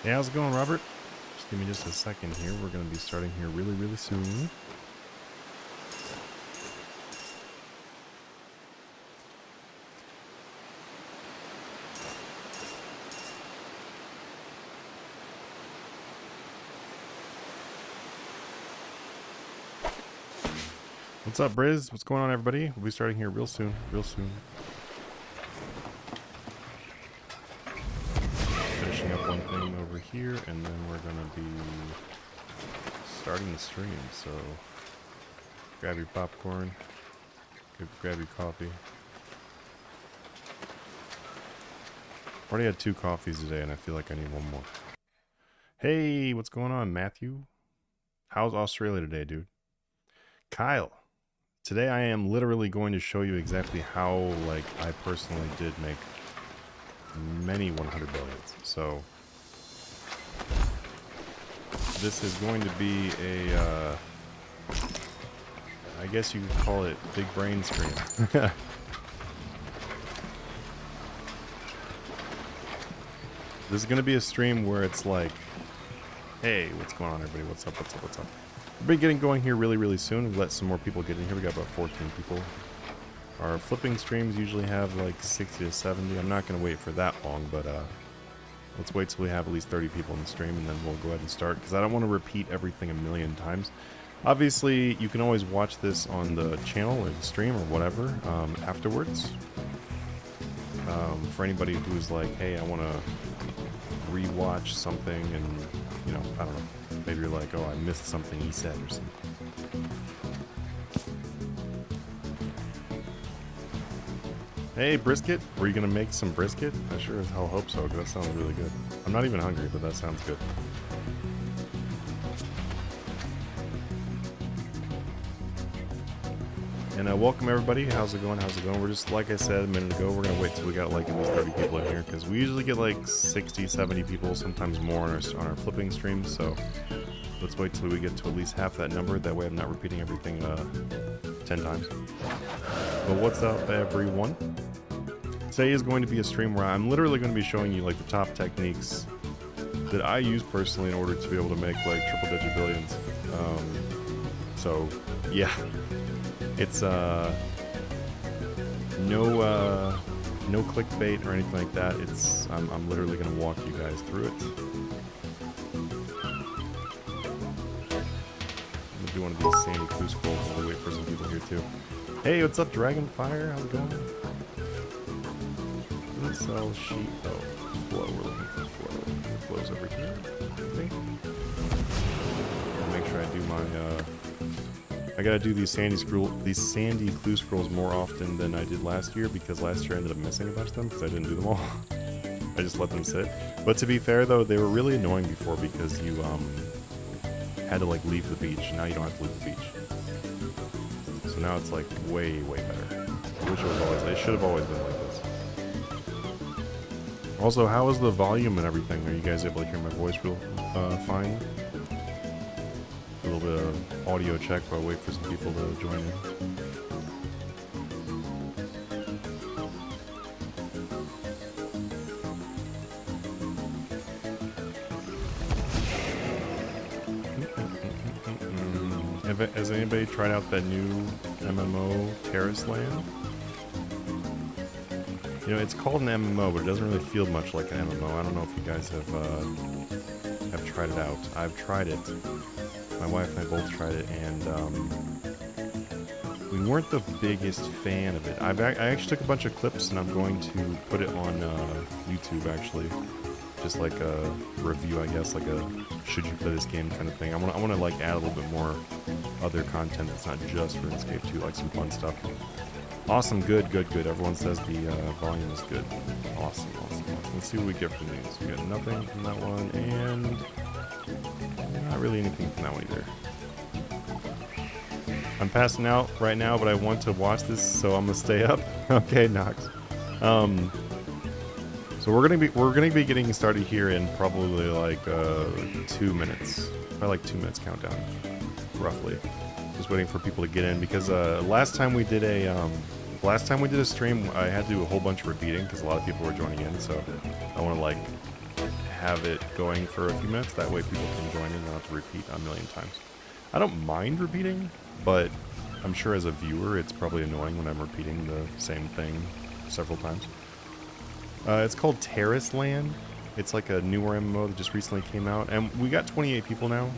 Hey, how's it going, Robert? Just give me just a second here. We're going to be starting here really, really soon. What's up, Briz? What's going on, everybody? We'll be starting here real soon, real soon. Finishing up one thing over here, and then we're going to be starting the stream. So grab your popcorn, grab your coffee. Already had 2 coffees today, and I feel like I need one more. Hey, what's going on, Matthew? How's Australia today, dude? Kyle. Today I am literally going to show you exactly how, like, I personally did make many 100 billions. So this is going to be a, I guess you could call it big brain stream. This is going to be a stream where it's like, hey, what's going on, everybody? What's up, what's up, what's up? We'll be getting going here really, really soon. We'll let some more people get in here. We got about 14 people. Our flipping streams usually have like 60 to 70. I'm not going to wait for that long, but let's wait till we have at least 30 people in the stream, and then we'll go ahead and start, because I don't want to repeat everything a million times. Obviously, you can always watch this on the channel or the stream or whatever afterwards. For anybody who's like, hey, I want to rewatch something, and, you know, I don't know. Maybe you're like, oh, I missed something he said or something. Hey, brisket. Were you going to make some brisket? I sure as hell hope so, because that sounds really good. I'm not even hungry, but that sounds good. And welcome, everybody. How's it going? How's it going? We're just, like I said a minute ago, we're going to wait till we got like at least 30 people in here, because we usually get like 60, 70 people, sometimes more on our flipping streams. So let's wait till we get to at least half that number. That way I'm not repeating everything 10 times. But what's up, everyone? Today is going to be a stream where I'm literally going to be showing you like the top techniques that I use personally in order to be able to make like triple-digit billions. So yeah, it's no clickbait or anything like that. It's I'm literally going to walk you guys through it. Do one of these sandy clue scrolls while we wait for some people here too. Hey, what's up, Dragonfire? How's it going? Let's sell sheet. Oh, flow. We're looking for flow. The flow's over here. Okay. I'll make sure I do my. I gotta do these sandy clue scrolls more often than I did last year, because last year I ended up missing a bunch of them because I didn't do them all. I just let them sit. But to be fair though, they were really annoying before, because you had to like leave the beach. Now you don't have to leave the beach. So now it's like way, way better. I wish it should have always been like this. Also, how is the volume and everything? Are you guys able to hear my voice real fine? A little bit of audio check while I wait for some people to join in. Has anybody tried out that new MMO Terrace Land? You know, it's called an MMO, but it doesn't really feel much like an MMO. I don't know if you guys have tried it out. I've tried it. My wife and I both tried it, and we weren't the biggest fan of it. I actually took a bunch of clips, and I'm going to put it on YouTube, actually. Just like a review, I guess, like a should you play this game kind of thing. I want to like add a little bit more other content that's not just RuneScape 2, like some fun stuff. Awesome, good. Everyone says the volume is good. Awesome. Let's see what we get from these. We got nothing from that one, and not really anything from that one either. I'm passing out right now, but I want to watch this, so I'm gonna stay up. Okay, Nox. So we're gonna be getting started here in probably like 2 minutes, probably like 2 minutes countdown, roughly. Just waiting for people to get in, because last time we did a stream, I had to do a whole bunch of repeating because a lot of people were joining in. So I want to like have it going for a few minutes. That way people can join in and not have to repeat a million times. I don't mind repeating, but I'm sure as a viewer it's probably annoying when I'm repeating the same thing several times. It's called Terrace Land. It's like a newer MMO that just recently came out, and we got 28 people now.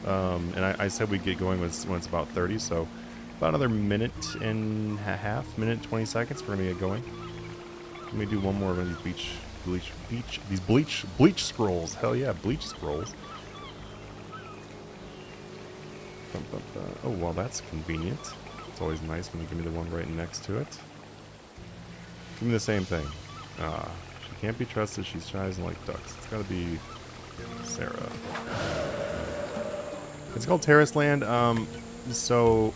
And I said we'd get going when it's about 30, so about another minute and a half, minute 20 seconds, we're gonna get going. Let me do one more of these bleach scrolls. Hell yeah, bleach scrolls. Oh, well, that's convenient. It's always nice when they give me the one right next to it. Give me the same thing. She can't be trusted. She's shy and like ducks. It's gotta be Sarah. It's called Terrace Land. So,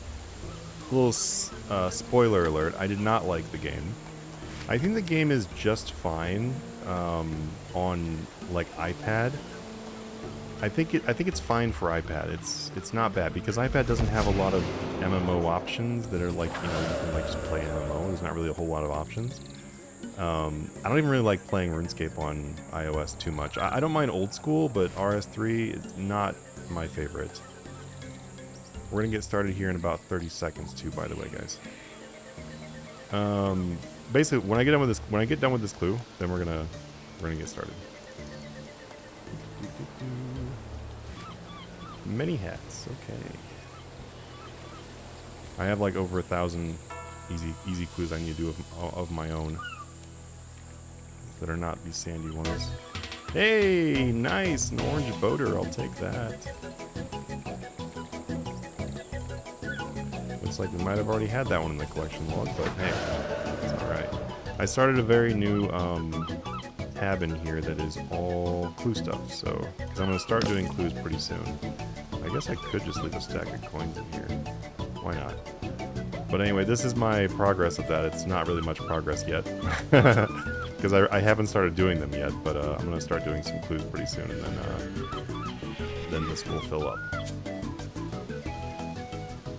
a little spoiler alert. I did not like the game. I think the game is just fine on like iPad. I think it's fine for iPad. It's not bad because iPad doesn't have a lot of MMO options that are like, you know, you can like just play MMO. There's not really a whole lot of options. I don't even really like playing RuneScape on iOS too much. I don't mind old school, but RS3 is not my favorite. We're gonna get started here in about 30 seconds too, by the way, guys. Basically, when I get done with this clue, then we're gonna get started. Many hats, okay. I have like over 1,000 easy clues I need to do of my own that are not these sandy ones. Hey, nice, an orange boater. I'll take that. Looks like we might have already had that one in the collection log, but hey, it's all right. I started a very new tab in here that is all clue stuff, so because I'm going to start doing clues pretty soon. I guess I could just leave a stack of coins in here. Why not? But anyway, this is my progress of that. It's not really much progress yet because I haven't started doing them yet, but I'm going to start doing some clues pretty soon, and then this will fill up.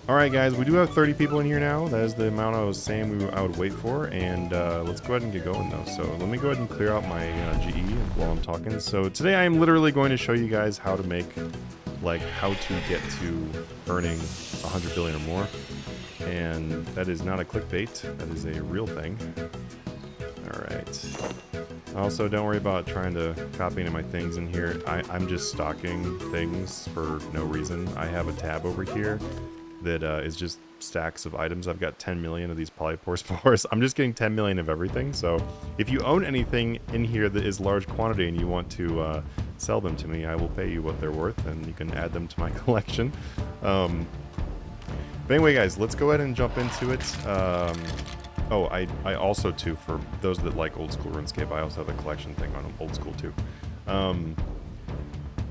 Alright guys, we do have 30 people in here now. That is the amount I was saying I would wait for, and let's go ahead and get going though. So let me go ahead and clear out my GE while I'm talking. So today I am literally going to show you guys how to make, like, how to get to earning 100 billion or more. And that is not a clickbait, that is a real thing. Alright. Also, don't worry about trying to copy any of my things in here. I'm just stocking things for no reason. I have a tab over here that is just stacks of items. I've got 10 million of these polypore spores. I'm just getting 10 million of everything. So if you own anything in here that is large quantity and you want to sell them to me, I will pay you what they're worth and you can add them to my collection. But anyway, guys, let's go ahead and jump into it. Oh, I also, too, for those that like old school RuneScape, I also have a collection thing on old school, too.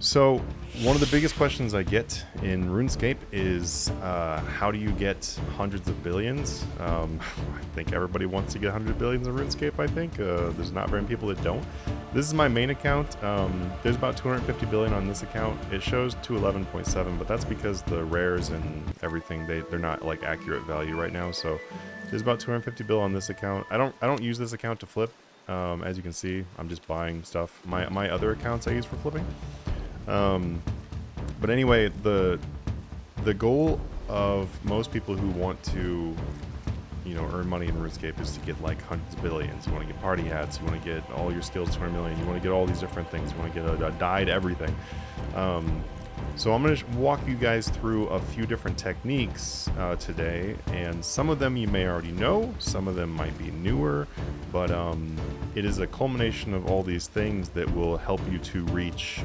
So, one of the biggest questions I get in RuneScape is, how do you get hundreds of billions? I think everybody wants to get 100 billions in RuneScape, I think. There's not very many people that don't. This is my main account. There's about 250 billion on this account. It shows 211.7, but that's because the rares and everything, they're not, like, accurate value right now, so there's about 250 bill on this account. I don't use this account to flip. As you can see, I'm just buying stuff. My other accounts I use for flipping. But anyway, the goal of most people who want to, you know, earn money in RuneScape is to get like hundreds of billions. You want to get party hats, you want to get all your skills 200 million, you want to get all these different things, you want to get a dyed everything. So I'm going to walk you guys through a few different techniques today, and some of them you may already know, some of them might be newer, but it is a culmination of all these things that will help you to reach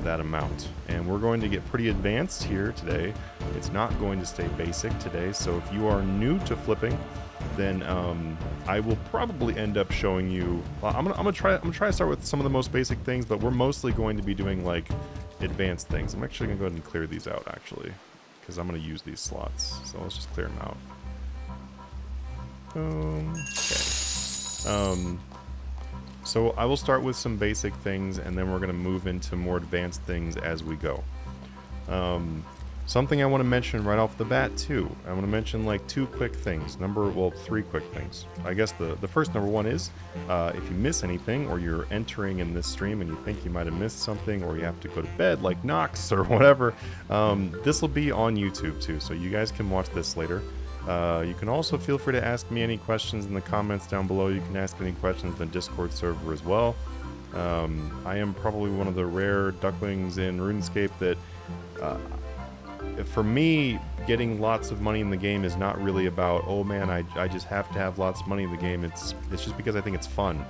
that amount. And we're going to get pretty advanced here today. It's not going to stay basic today, so if you are new to flipping, then I will probably end up showing you. I'm gonna try to start with some of the most basic things, but we're mostly going to be doing like advanced things. I'm actually gonna go ahead and clear these out actually, because I'm gonna use these slots. So let's just clear them out. Okay. So I will start with some basic things, and then we're gonna move into more advanced things as we go. Something I want to mention right off the bat too. I want to mention like two quick things. Three quick things. I guess the first number one is if you miss anything or you're entering in this stream and you think you might have missed something or you have to go to bed like Knox or whatever, this will be on YouTube too, so you guys can watch this later. You can also feel free to ask me any questions in the comments down below. You can ask any questions in the Discord server as well. I am probably one of the rare ducklings in RuneScape that for me, getting lots of money in the game is not really about, oh man, I just have to have lots of money in the game. It's just because I think it's fun.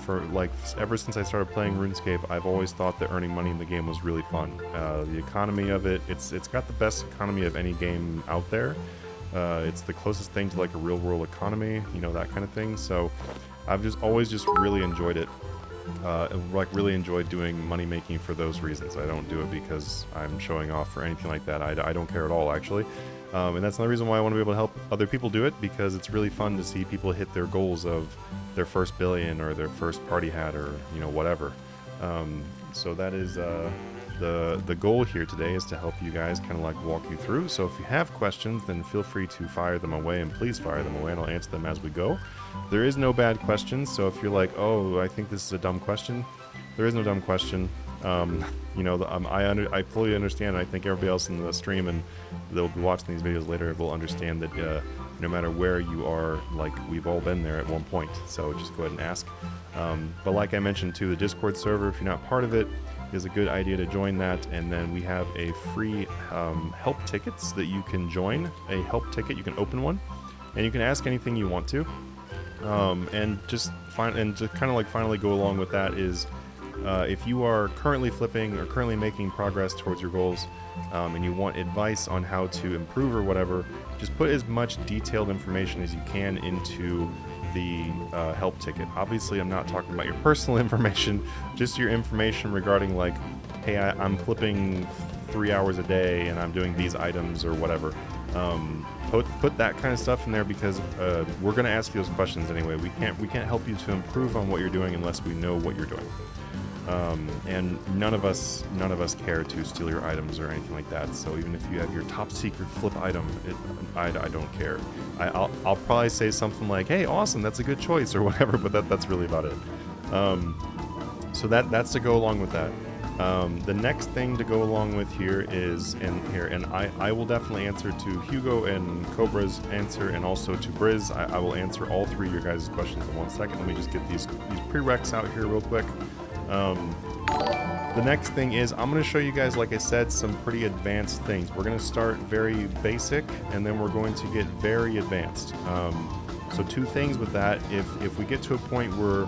For like ever since I started playing RuneScape, I've always thought that earning money in the game was really fun. The economy of it, it's got the best economy of any game out there. It's the closest thing to like a real world economy, you know, that kind of thing. So I've always really enjoyed it. Like really enjoyed doing money making for those reasons. I don't do it because I'm showing off or anything like that. I don't care at all, actually. And that's another reason why I want to be able to help other people do it, because it's really fun to see people hit their goals of their first billion or their first party hat or, you know, whatever. So that is the goal here today, is to help you guys kind of like walk you through. So if you have questions, then feel free to fire them away, and please fire them away and I'll answer them as we go. There is no bad questions, so if you're like, oh, I think this is a dumb question, there is no dumb question. You know, I fully understand, and I think everybody else in the stream and they'll be watching these videos later will understand that no matter where you are, like, we've all been there at one point, so just go ahead and ask. But like I mentioned too, the Discord server, if you're not part of it, is a good idea to join that. And then we have a free help tickets that you can join. A help ticket, you can open one and you can ask anything you want to. And to kind of like finally go along with that is if you are currently flipping or currently making progress towards your goals, and you want advice on how to improve or whatever, just put as much detailed information as you can into the help ticket. Obviously, I'm not talking about your personal information, just your information regarding like, hey, I'm flipping 3 hours a day and I'm doing these items or whatever. Put that kind of stuff in there, because we're going to ask you those questions anyway. We can't help you to improve on what you're doing unless we know what you're doing. And none of us care to steal your items or anything like that. So even if you have your top secret flip item, I don't care. I'll probably say something like, "Hey, awesome, that's a good choice," or whatever. But that's really about it. So that's to go along with that. The next thing to go along with here is and I will definitely answer to Hugo and Cobra's answer, and also to Briz. I will answer all three of your guys' questions in 1 second. Let me just get these prereqs out here real quick. The next thing is I'm going to show you guys, like I said, some pretty advanced things. We're going to start very basic, and then we're going to get very advanced. So two things with that. If we get to a point where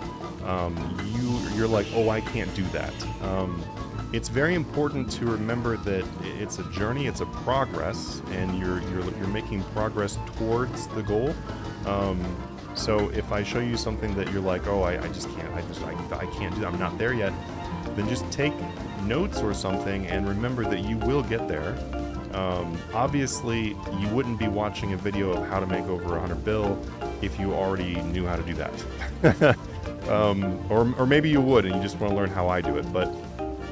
you're like, oh, I can't do that. It's very important to remember that it's a journey, it's a progress, and you're making progress towards the goal. So if I show you something that you're like, oh, I just can't, I can't do that, I'm not there yet, then just take notes or something and remember that you will get there. Obviously, you wouldn't be watching a video of how to make over 100 bill if you already knew how to do that. Or maybe you would and you just want to learn how I do it. But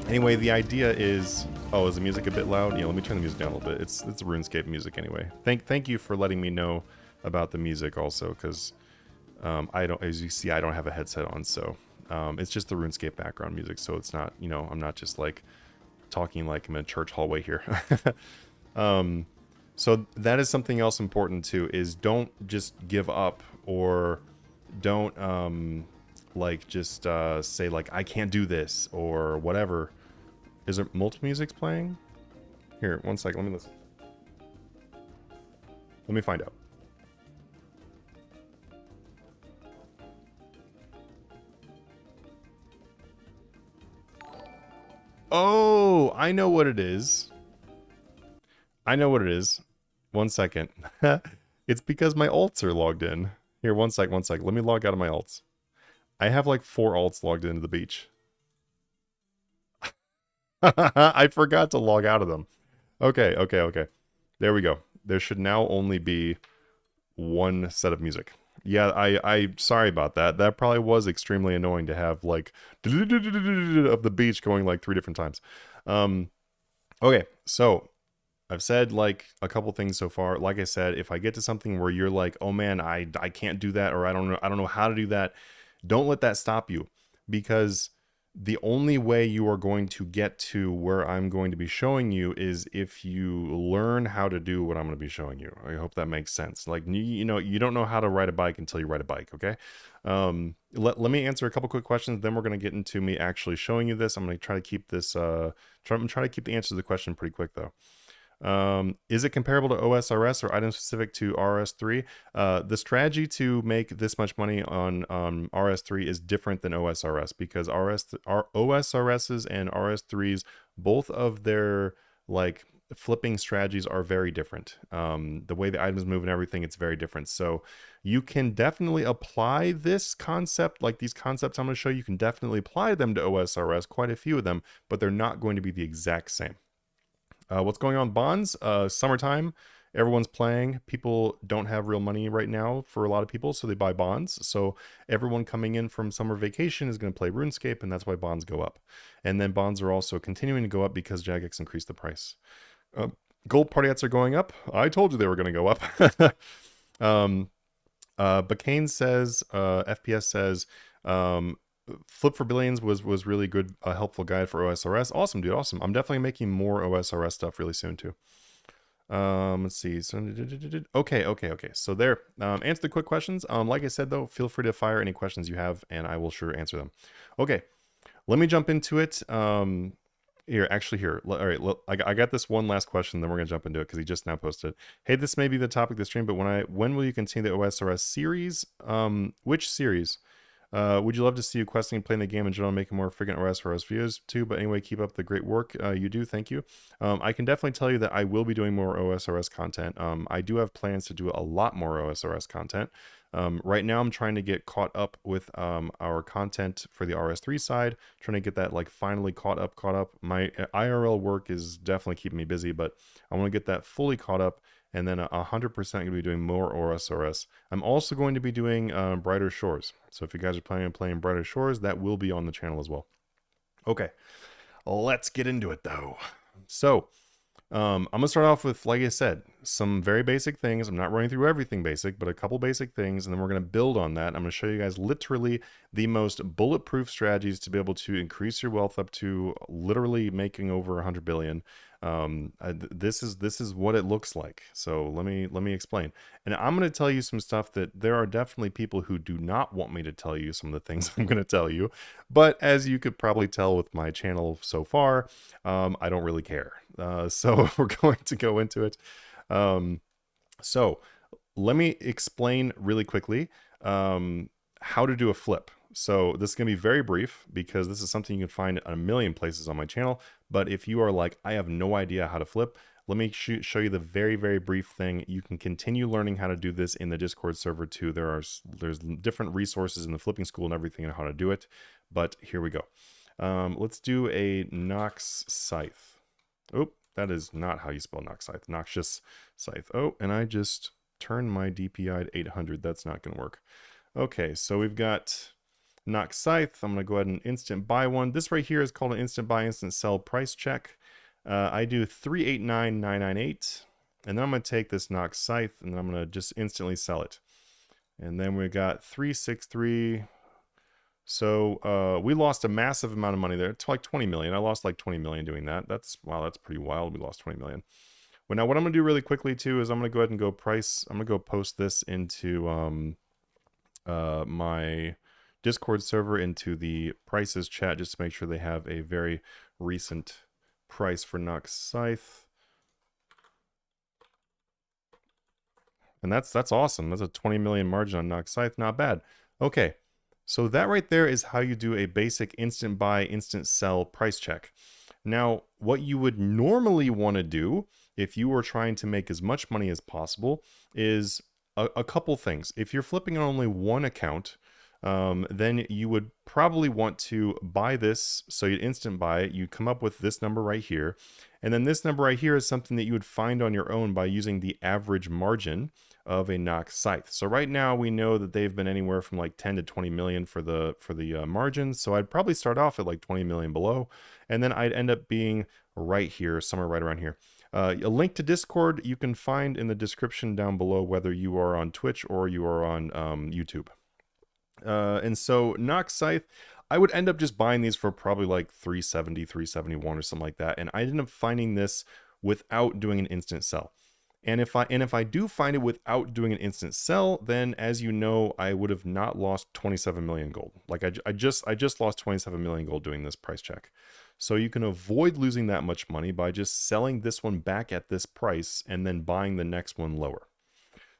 anyway, the idea is... Oh, is the music a bit loud? Yeah, let me turn the music down a little bit. It's RuneScape music anyway. Thank you for letting me know about the music also, because I don't, as you see, I don't have a headset on, so it's just the RuneScape background music, so it's not, you know, I'm not just like talking like I'm in a church hallway here. So that is something else important too, is don't just give up, or don't like just say like I can't do this or whatever. Is there multiple musics playing? Here, 1 second, let me listen. Let me find out. Oh, I know what it is. I know what it is. 1 second. It's because my alts are logged in. Here, 1 sec. Let me log out of my alts. I have like 4 alts logged into the beach. I forgot to log out of them. Okay. There we go. There should now only be 1 set of music. Yeah, I sorry about that. That probably was extremely annoying to have like of the beach going like 3 different times. Okay, so I've said like a couple things so far. Like I said, if I get to something where you're like, oh man, I can't do that, or I don't know how to do that, don't let that stop you, because the only way you are going to get to where I'm going to be showing you is if you learn how to do what I'm going to be showing you. I hope that makes sense. Like, you know, you don't know how to ride a bike until you ride a bike, okay? Let me answer a couple quick questions, then we're going to get into me actually showing you this. I'm going to try to keep this, try to keep the answer to the question pretty quick though. Is it comparable to OSRS or item specific to RS3? The strategy to make this much money on RS3 is different than OSRS, because OSRSs and RS3s, both of their like flipping strategies are very different. The way the items move and everything, it's very different. So you can definitely apply this concept, like these concepts I'm going to show you, you can definitely apply them to OSRS, quite a few of them, but they're not going to be the exact same. What's going on bonds? Summertime, everyone's playing. People don't have real money right now for a lot of people, so they buy bonds. So everyone coming in from summer vacation is going to play RuneScape, and that's why bonds go up. And then bonds are also continuing to go up because Jagex increased the price. Gold party hats are going up. I told you they were going to go up. Bacane says, FPS says, Flip for Billions was really good, a helpful guide for OSRS. Awesome, dude, awesome. I'm definitely making more OSRS stuff really soon too. Let's see. So, okay. So there, answer the quick questions. Like I said though, feel free to fire any questions you have, and I will sure answer them. Okay, let me jump into it. Here. All right, look, I got this one last question, then we're gonna jump into it because he just now posted. Hey, this may be the topic of the stream, but when will you continue the OSRS series? Which series? Would you love to see you questing and playing the game in general, making more frequent OSRS videos too? But anyway, keep up the great work you do. Thank you. I can definitely tell you that I will be doing more OSRS content. I do have plans to do a lot more OSRS content. Right now, I'm trying to get caught up with our content for the RS3 side, trying to get that like finally caught up. My IRL work is definitely keeping me busy, but I want to get that fully caught up. And then 100% going to be doing more OSRS. I'm also going to be doing Brighter Shores. So if you guys are planning on playing Brighter Shores, that will be on the channel as well. Okay, let's get into it though. So I'm going to start off with, like I said, some very basic things. I'm not running through everything basic, but a couple basic things, and then we're going to build on that. I'm going to show you guys literally the most bulletproof strategies to be able to increase your wealth up to literally making over 100 billion. This is what it looks like. So let me explain. And I'm going to tell you some stuff that there are definitely people who do not want me to tell you some of the things I'm going to tell you. But as you could probably tell with my channel so far, I don't really care. So we're going to go into it. So let me explain really quickly how to do a flip. So this is going to be very brief because this is something you can find a million places on my channel. But if you are like, I have no idea how to flip, let me show you the very, very brief thing. You can continue learning how to do this in the Discord server too. There's different resources in the flipping school and everything on how to do it. But here we go. Let's do a Nox Scythe. Oh, that is not how you spell Nox Scythe. Noxious Scythe. Oh, and I just turned my DPI to 800. That's not going to work. Okay, so we've got Nox Scythe. I'm going to go ahead and instant buy one. This right here is called an instant buy, instant sell price check. I do 389,998. And then I'm going to take this Nox Scythe and I'm going to just instantly sell it. And then we got 363. So we lost a massive amount of money there. It's like 20 million. I lost like 20 million doing that. Wow, that's pretty wild. We lost 20 million. Well, now what I'm going to do really quickly too is I'm going to go ahead and go price. I'm going to go post this into my Discord server, into the prices chat, just to make sure they have a very recent price for Nox Scythe. And that's awesome. That's a 20 million margin on Nox Scythe. Not bad. Okay. So that right there is how you do a basic instant buy, instant sell price check. Now, what you would normally want to do if you were trying to make as much money as possible is a couple things. If you're flipping on only one account, then you would probably want to buy this. So you'd instant buy it. You'd come up with this number right here. And then this number right here is something that you would find on your own by using the average margin of a Nox Scythe. So right now we know that they've been anywhere from like 10 to 20 million for the margins. So I'd probably start off at like 20 million below, and then I'd end up being right here, somewhere right around here. A link to Discord you can find in the description down below, whether you are on Twitch or you are on YouTube. And so Nox Scythe, I would end up just buying these for probably like 370, 371 or something like that. And I ended up finding this without doing an instant sell. And if I do find it without doing an instant sell, then as you know, I would have not lost 27 million gold. Like I just lost 27 million gold doing this price check. So you can avoid losing that much money by just selling this one back at this price and then buying the next one lower.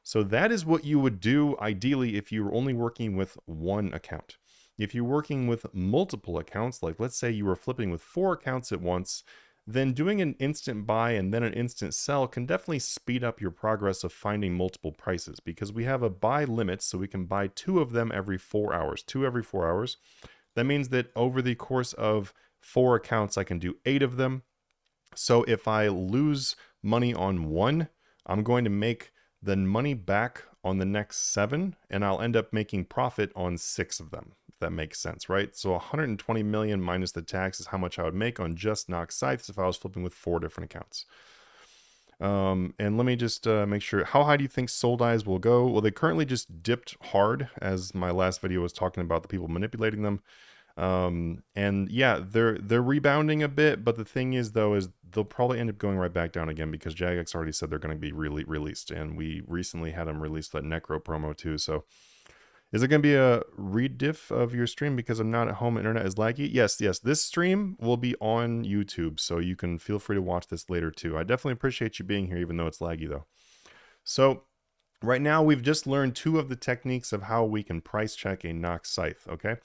So that is what you would do ideally if you were only working with one account. If you're working with multiple accounts, like let's say you were flipping with 4 accounts at once, then doing an instant buy and then an instant sell can definitely speed up your progress of finding multiple prices, because we have a buy limit, so we can buy 2 of them every 4 hours, 2 every 4 hours. That means that over the course of 4 accounts, I can do 8 of them. So if I lose money on one, I'm going to make the money back on the next 7, and I'll end up making profit on 6 of them, if that makes sense, right? So 120 million minus the tax is how much I would make on just Nox Scythes if I was flipping with 4 different accounts. And let me just make sure, how high do you think sold eyes will go? Well, they currently just dipped hard, as my last video was talking about the people manipulating them. And yeah, they're rebounding a bit, but the thing is though, is they'll probably end up going right back down again, because Jagex already said they're going to be released, and we recently had them release that Necro promo too. So is it going to be a rediff of your stream because I'm not at home, internet is laggy? Yes, this stream will be on YouTube, so you can feel free to watch this later too. I definitely appreciate you being here, even though it's laggy though. So right now we've just learned 2 of the techniques of how we can price check a Nox Scythe, okay?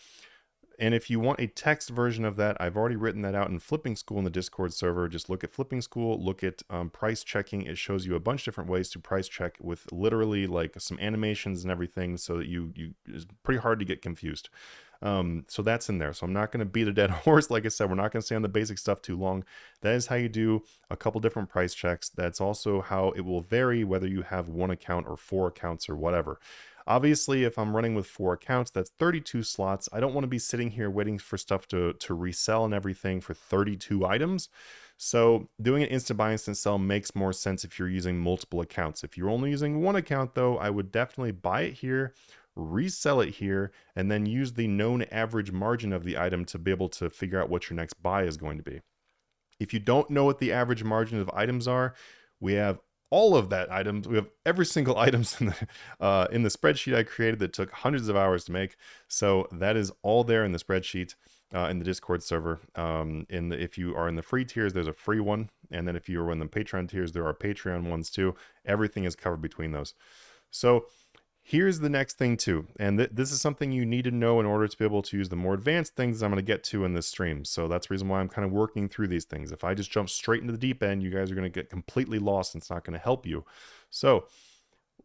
And if you want a text version of that, I've already written that out in Flipping School in the Discord server. Just look at Flipping School, look at price checking. It shows you a bunch of different ways to price check with literally like some animations and everything, so that it's pretty hard to get confused. So that's in there. So I'm not going to beat a dead horse. Like I said, we're not going to stay on the basic stuff too long. That is how you do a couple different price checks. That's also how it will vary whether you have 1 account or 4 accounts or whatever. Obviously, if I'm running with 4 accounts, that's 32 slots. I don't want to be sitting here waiting for stuff to resell and everything for 32 items. So doing an instant buy, instant sell makes more sense if you're using multiple accounts. If you're only using 1 account though, I would definitely buy it here, resell it here, and then use the known average margin of the item to be able to figure out what your next buy is going to be. If you don't know what the average margin of items are, we have all of that items. We have every single items in the spreadsheet I created that took hundreds of hours to make. So that is all there in the spreadsheet in the Discord server. If you are in the free tiers, there's a free one, and then if you are in the Patreon tiers, there are Patreon ones too. Everything is covered between those. So here's the next thing too, and this is something you need to know in order to be able to use the more advanced things I'm going to get to in this stream. So that's the reason why I'm kind of working through these things. If I just jump straight into the deep end, you guys are going to get completely lost and it's not going to help you. So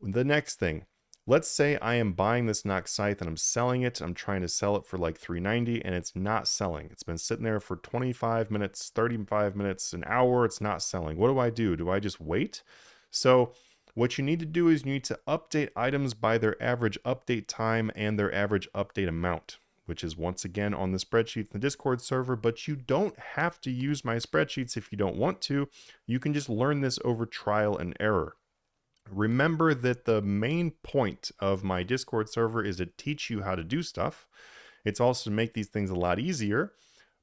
the next thing, let's say I am buying this Nox Scythe and I'm selling it. I'm trying to sell it for like 390 and it's not selling. It's been sitting there for 25 minutes, 35 minutes, an hour. It's not selling. What do? Do I just wait? So what you need to do is you need to update items by their average update time and their average update amount, which is once again on the spreadsheet in the Discord server, but you don't have to use my spreadsheets if you don't want to. You can just learn this over trial and error. Remember that the main point of my Discord server is to teach you how to do stuff. It's also to make these things a lot easier,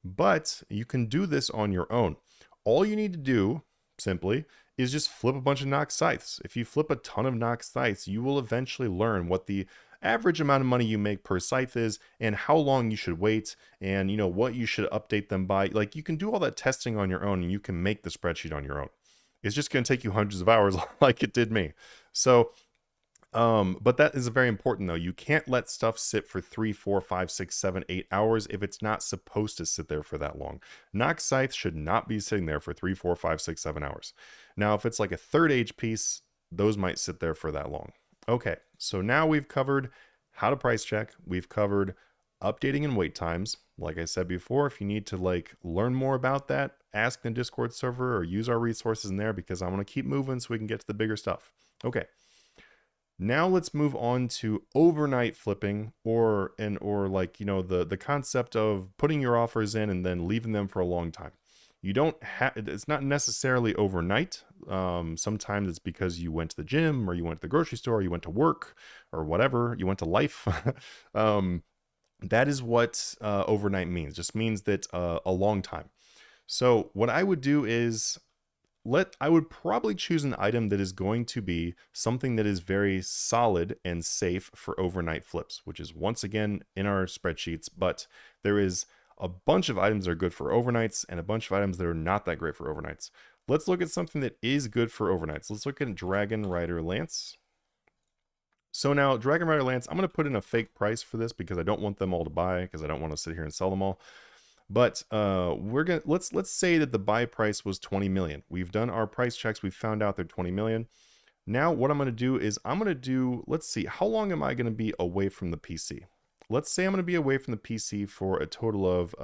but you can do this on your own. All you need to do, simply, is just flip a bunch of Nox Scythes. If you flip a ton of Nox Scythes, you will eventually learn what the average amount of money you make per scythe is and how long you should wait and what you should update them by. Like, you can do all that testing on your own and you can make the spreadsheet on your own. It's just going to take you hundreds of hours like it did me. So but that is very important though. You can't let stuff sit for 3, 4, 5, 6, 7, 8 hours if it's not supposed to sit there for that long. Nox Scythe should not be sitting there for 3, 4, 5, 6, 7 hours. Now, if it's like a third age piece, those might sit there for that long. Okay, so now we've covered how to price check. We've covered updating and wait times. Like I said before, if you need to learn more about that, ask the Discord server or use our resources in there, because I want to keep moving so we can get to the bigger stuff. Okay. Now let's move on to overnight flipping, or the concept of putting your offers in and then leaving them for a long time. You don't have, it's not necessarily overnight. Sometimes it's because you went to the gym or you went to the grocery store, or you went to work or whatever, you went to life. um, that is what overnight means. Just means that a long time. So what I would do is I would probably choose an item that is going to be something that is very solid and safe for overnight flips, which is once again in our spreadsheets, but there is a bunch of items that are good for overnights and a bunch of items that are not that great for overnights. Let's look at something that is good for overnights. Let's look at Dragon Rider Lance. So now Dragon Rider Lance, I'm going to put in a fake price for this because I don't want them all to buy, because I don't want to sit here and sell them all. But let's say that the buy price was 20 million. We've done our price checks. We've found out they're 20 million. Now what I'm going to do is let's see, how long am I going to be away from the PC? Let's say I'm going to be away from the PC for a total of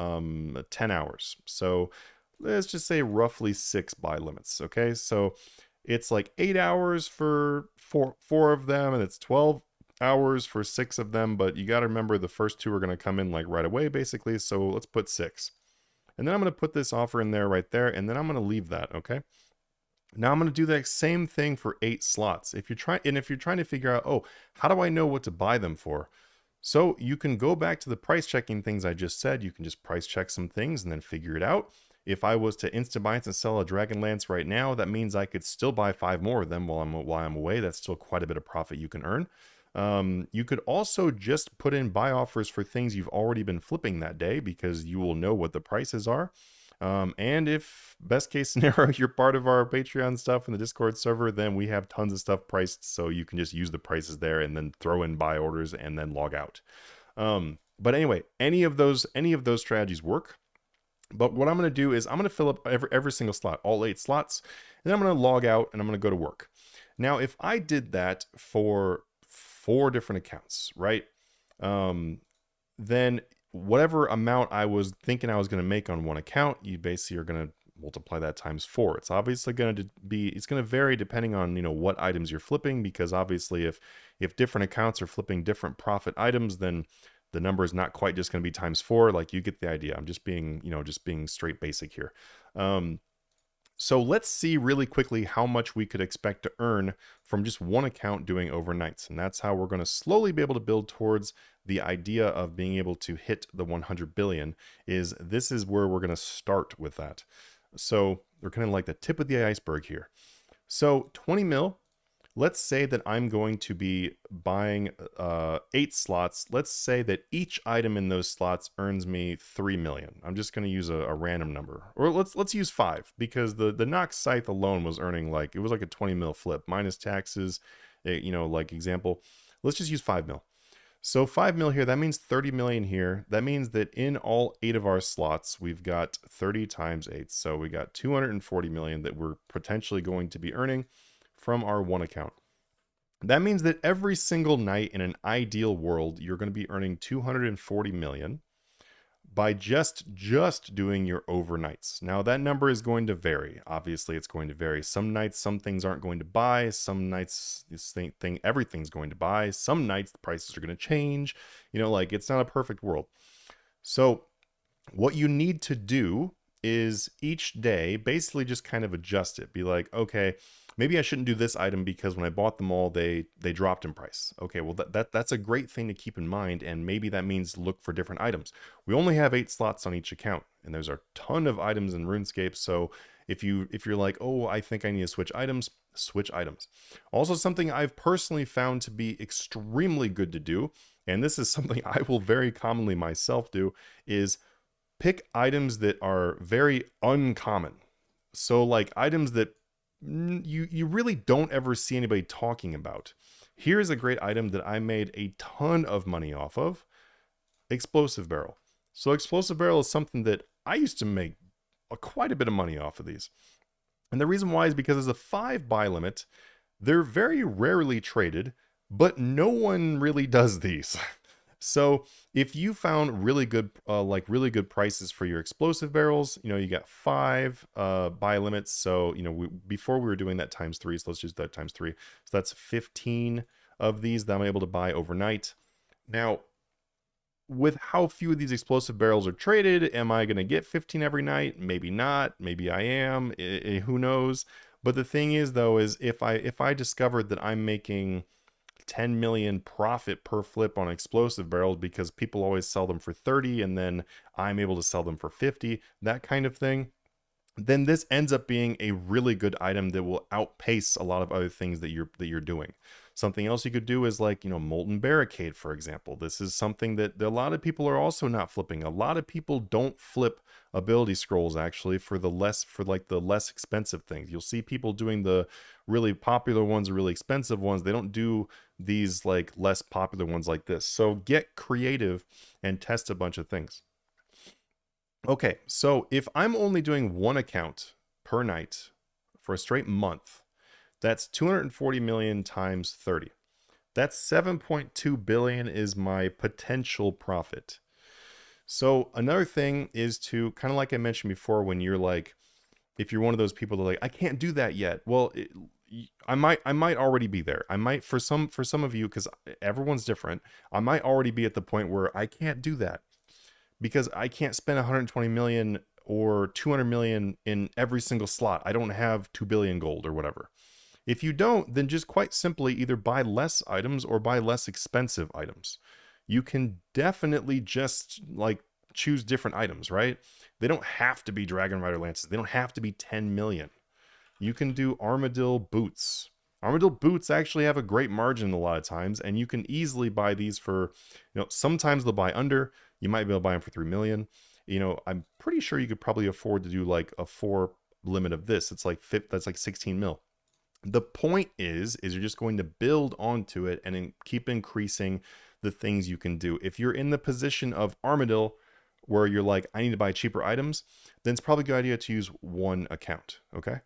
10 hours. So let's just say roughly 6 buy limits. Okay, so it's like 8 hours for four of them, and it's 12 hours for 6 of them, but you got to remember the first 2 are going to come in like right away basically, so let's put 6. And then I'm going to put this offer in there right there, and then I'm going to leave that, okay? Now I'm going to do that same thing for 8 slots. If you're trying to figure out, oh, how do I know what to buy them for? So you can go back to the price checking things I just said. You can just price check some things and then figure it out. If I was to Instabites and sell a Dragon Lance right now, that means I could still buy 5 more of them while I'm away. That's still quite a bit of profit you can earn. You could also just put in buy offers for things you've already been flipping that day, because you will know what the prices are. And if best case scenario, you're part of our Patreon stuff in the Discord server, then we have tons of stuff priced, so you can just use the prices there and then throw in buy orders and then log out. But anyway, any of those strategies work. But what I'm going to do is I'm going to fill up every single slot, all 8 slots, and then I'm going to log out and I'm going to go to work. Now, if I did that for 4 different accounts, right? Then whatever amount I was thinking I was going to make on one account, you basically are going to multiply that times 4. It's obviously going to it's going to vary depending on, what items you're flipping, because obviously if different accounts are flipping different profit items, then the number is not quite just going to be times 4. Like, you get the idea. I'm just being, just being straight basic here. So let's see really quickly how much we could expect to earn from just one account doing overnights. And that's how we're going to slowly be able to build towards the idea of being able to hit the 100 billion. This is where we're going to start with that. So we're kind of like the tip of the iceberg here. So 20 mil. Let's say that I'm going to be buying 8 slots. Let's say that each item in those slots earns me 3 million. I'm just going to use a random number. Or let's use 5, because the Nox Scythe alone was earning it was like a 20 mil flip minus taxes, like example. Let's just use 5 mil. So 5 mil here, that means 30 million here. That means that in all 8 of our slots, we've got 30 times 8. So we got 240 million that we're potentially going to be earning from our one account. That means that every single night in an ideal world, you're going to be earning 240 million by just doing your overnights. Now that number is going to vary. Obviously, it's going to vary. Some nights, some things aren't going to buy. Some nights, everything's going to buy. Some nights, the prices are going to change. It's not a perfect world. So what you need to do is each day basically just kind of adjust it. Be like, okay, maybe I shouldn't do this item because when I bought them all, they dropped in price. Okay, well that's a great thing to keep in mind, and maybe that means look for different items. We only have 8 slots on each account, and there's a ton of items in RuneScape. So if you're like, oh, I think I need to switch items, switch items. Also, something I've personally found to be extremely good to do, and this is something I will very commonly myself do, is pick items that are very uncommon. So like items that you really don't ever see anybody talking about. Here's a great item that I made a ton of money off of: Explosive Barrel. So Explosive Barrel is something that I used to make quite a bit of money off of these. And the reason why is because there's a 5 buy limit. They're very rarely traded, but no one really does these. So if you found really good prices for your explosive barrels, you got 5 buy limits. So, before we were doing that times 3, so let's just do that times 3. So that's 15 of these that I'm able to buy overnight. Now, with how few of these explosive barrels are traded, am I going to get 15 every night? Maybe not. Maybe I am. Who knows? But the thing is, though, is if I discovered that I'm making 10 million profit per flip on explosive barrels because people always sell them for 30 and then I'm able to sell them for 50, that kind of thing, then this ends up being a really good item that will outpace a lot of other things that you're doing. Something else you could do is like, Molten Barricade, for example. This is something that a lot of people are also not flipping. A lot of people don't flip ability scrolls actually for the less expensive things. You'll see people doing the really popular ones or really expensive ones. They don't do these like less popular ones like this. So get creative and test a bunch of things. Okay, so if I'm only doing one account per night for a straight month, that's 240 million times 30. That's 7.2 billion is my potential profit. So another thing is to kind of like I mentioned before, when you're like, if you're one of those people that are like, I can't do that yet. Well, I might already be there. I might for some of you, because everyone's different. I might already be at the point where I can't do that, because I can't spend 120 million or 200 million in every single slot. I don't have 2 billion gold or whatever. If you don't, then just quite simply either buy less items or buy less expensive items. You can definitely just like choose different items, right? They don't have to be Dragon Rider Lances. They don't have to be 10 million. You can do Armadillo Boots. Armadillo Boots actually have a great margin a lot of times, and you can easily buy these for, sometimes they'll buy under. You might be able to buy them for 3 million. I'm pretty sure you could probably afford to do like a 4 limit of this. That's like 16 mil. The point is you're just going to build onto it and keep increasing the things you can do. If you're in the position of Armadillo, where you're like, I need to buy cheaper items, then it's probably a good idea to use one account, okay?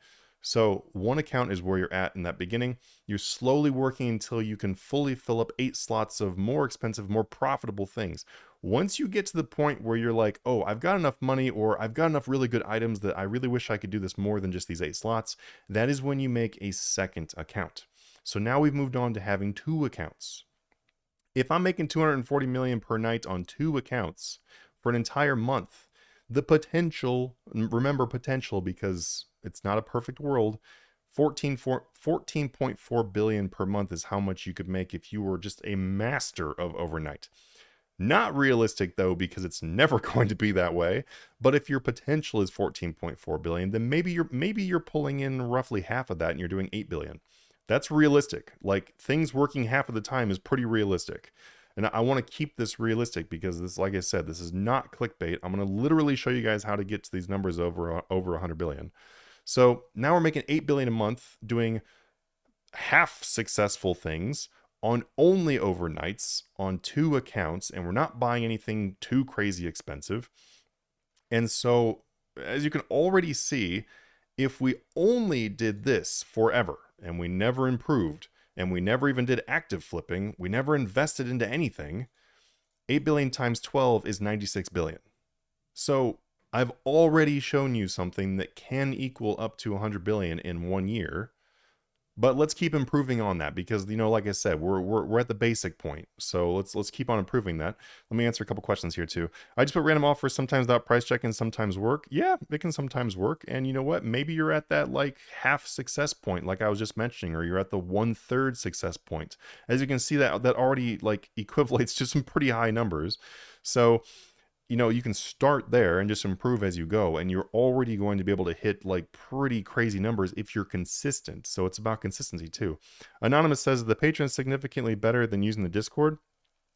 So one account is where you're at in that beginning. You're slowly working until you can fully fill up 8 slots of more expensive, more profitable things. Once you get to the point where you're like, oh, I've got enough money, or I've got enough really good items that I really wish I could do this more than just these 8 slots, that is when you make a second account. So now we've moved on to having 2 accounts. If I'm making 240 million per night on 2 accounts for an entire month, the potential, remember potential because it's not a perfect world, 14.4 billion per month is how much you could make if you were just a master of overnight. Not realistic though, because it's never going to be that way. But if your potential is 14.4 billion, then maybe you're pulling in roughly half of that and you're doing 8 billion. That's realistic. Like, things working half of the time is pretty realistic. And I want to keep this realistic because this, like I said, this is not clickbait. I'm going to literally show you guys how to get to these numbers over 100 billion. So now we're making 8 billion a month doing half successful things on only overnights on 2 accounts, and we're not buying anything too crazy expensive. And so, as you can already see, if we only did this forever and we never improved and we never even did active flipping, we never invested into anything, 8 billion times 12 is 96 billion. So I've already shown you something that can equal up to 100 billion in 1 year. But let's keep improving on that because, like I said, we're at the basic point. So let's keep on improving that. Let me answer a couple questions here too. I just put random offers sometimes without price check and sometimes work. Yeah, it can sometimes work. And you know what? Maybe you're at that like half success point, like I was just mentioning, or you're at the 1/3 success point. As you can see, that already like equivalates to some pretty high numbers. So you can start there and just improve as you go, and you're already going to be able to hit like pretty crazy numbers if you're consistent. So it's about consistency too. Anonymous says the Patreon is significantly better than using the Discord.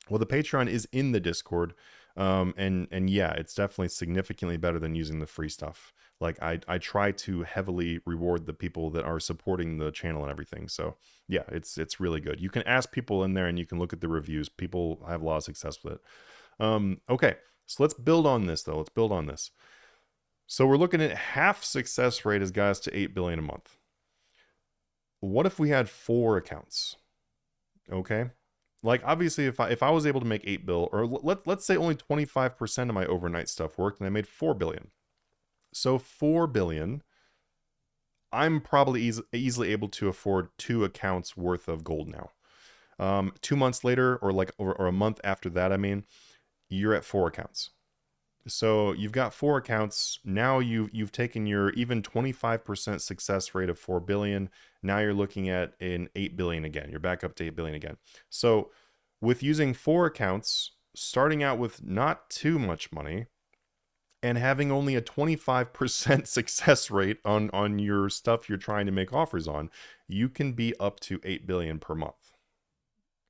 Well, the Patreon is in the Discord, and yeah, it's definitely significantly better than using the free stuff. Like I try to heavily reward the people that are supporting the channel and everything. So yeah, it's really good. You can ask people in there and you can look at the reviews. People have a lot of success with it. Okay. So let's build on this though. Let's build on this. So we're looking at half success rate has got us to 8 billion a month. What if we had 4 accounts? Okay. Like obviously if I was able to make 8 bill, or let's say only 25% of my overnight stuff worked and I made 4 billion. So 4 billion, I'm probably easily able to afford 2 accounts worth of gold now. 2 months later, or a month after that, I mean, you're at 4 accounts. So you've got 4 accounts. Now you've taken your even 25% success rate of 4 billion. Now you're looking at an 8 billion again. You're back up to 8 billion again. So with using 4 accounts, starting out with not too much money and having only a 25% success rate on your stuff you're trying to make offers on, you can be up to 8 billion per month.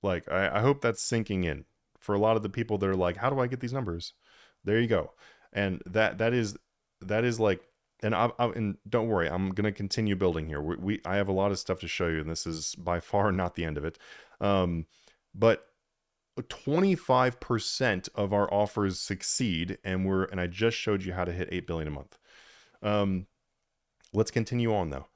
Like, I hope that's sinking in for a lot of the people that are like, how do I get these numbers? There you go. And that is like, and don't worry, I'm gonna continue building here. I have a lot of stuff to show you, and this is by far not the end of it. But 25% of our offers succeed, and I just showed you how to hit 8 billion a month. Let's continue on though.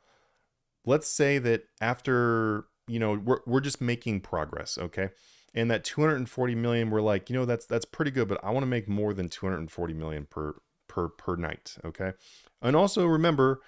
Let's say that after, we're just making progress, okay? And that 240 million, we're like, that's pretty good, but I want to make more than 240 million per night, okay? And also remember,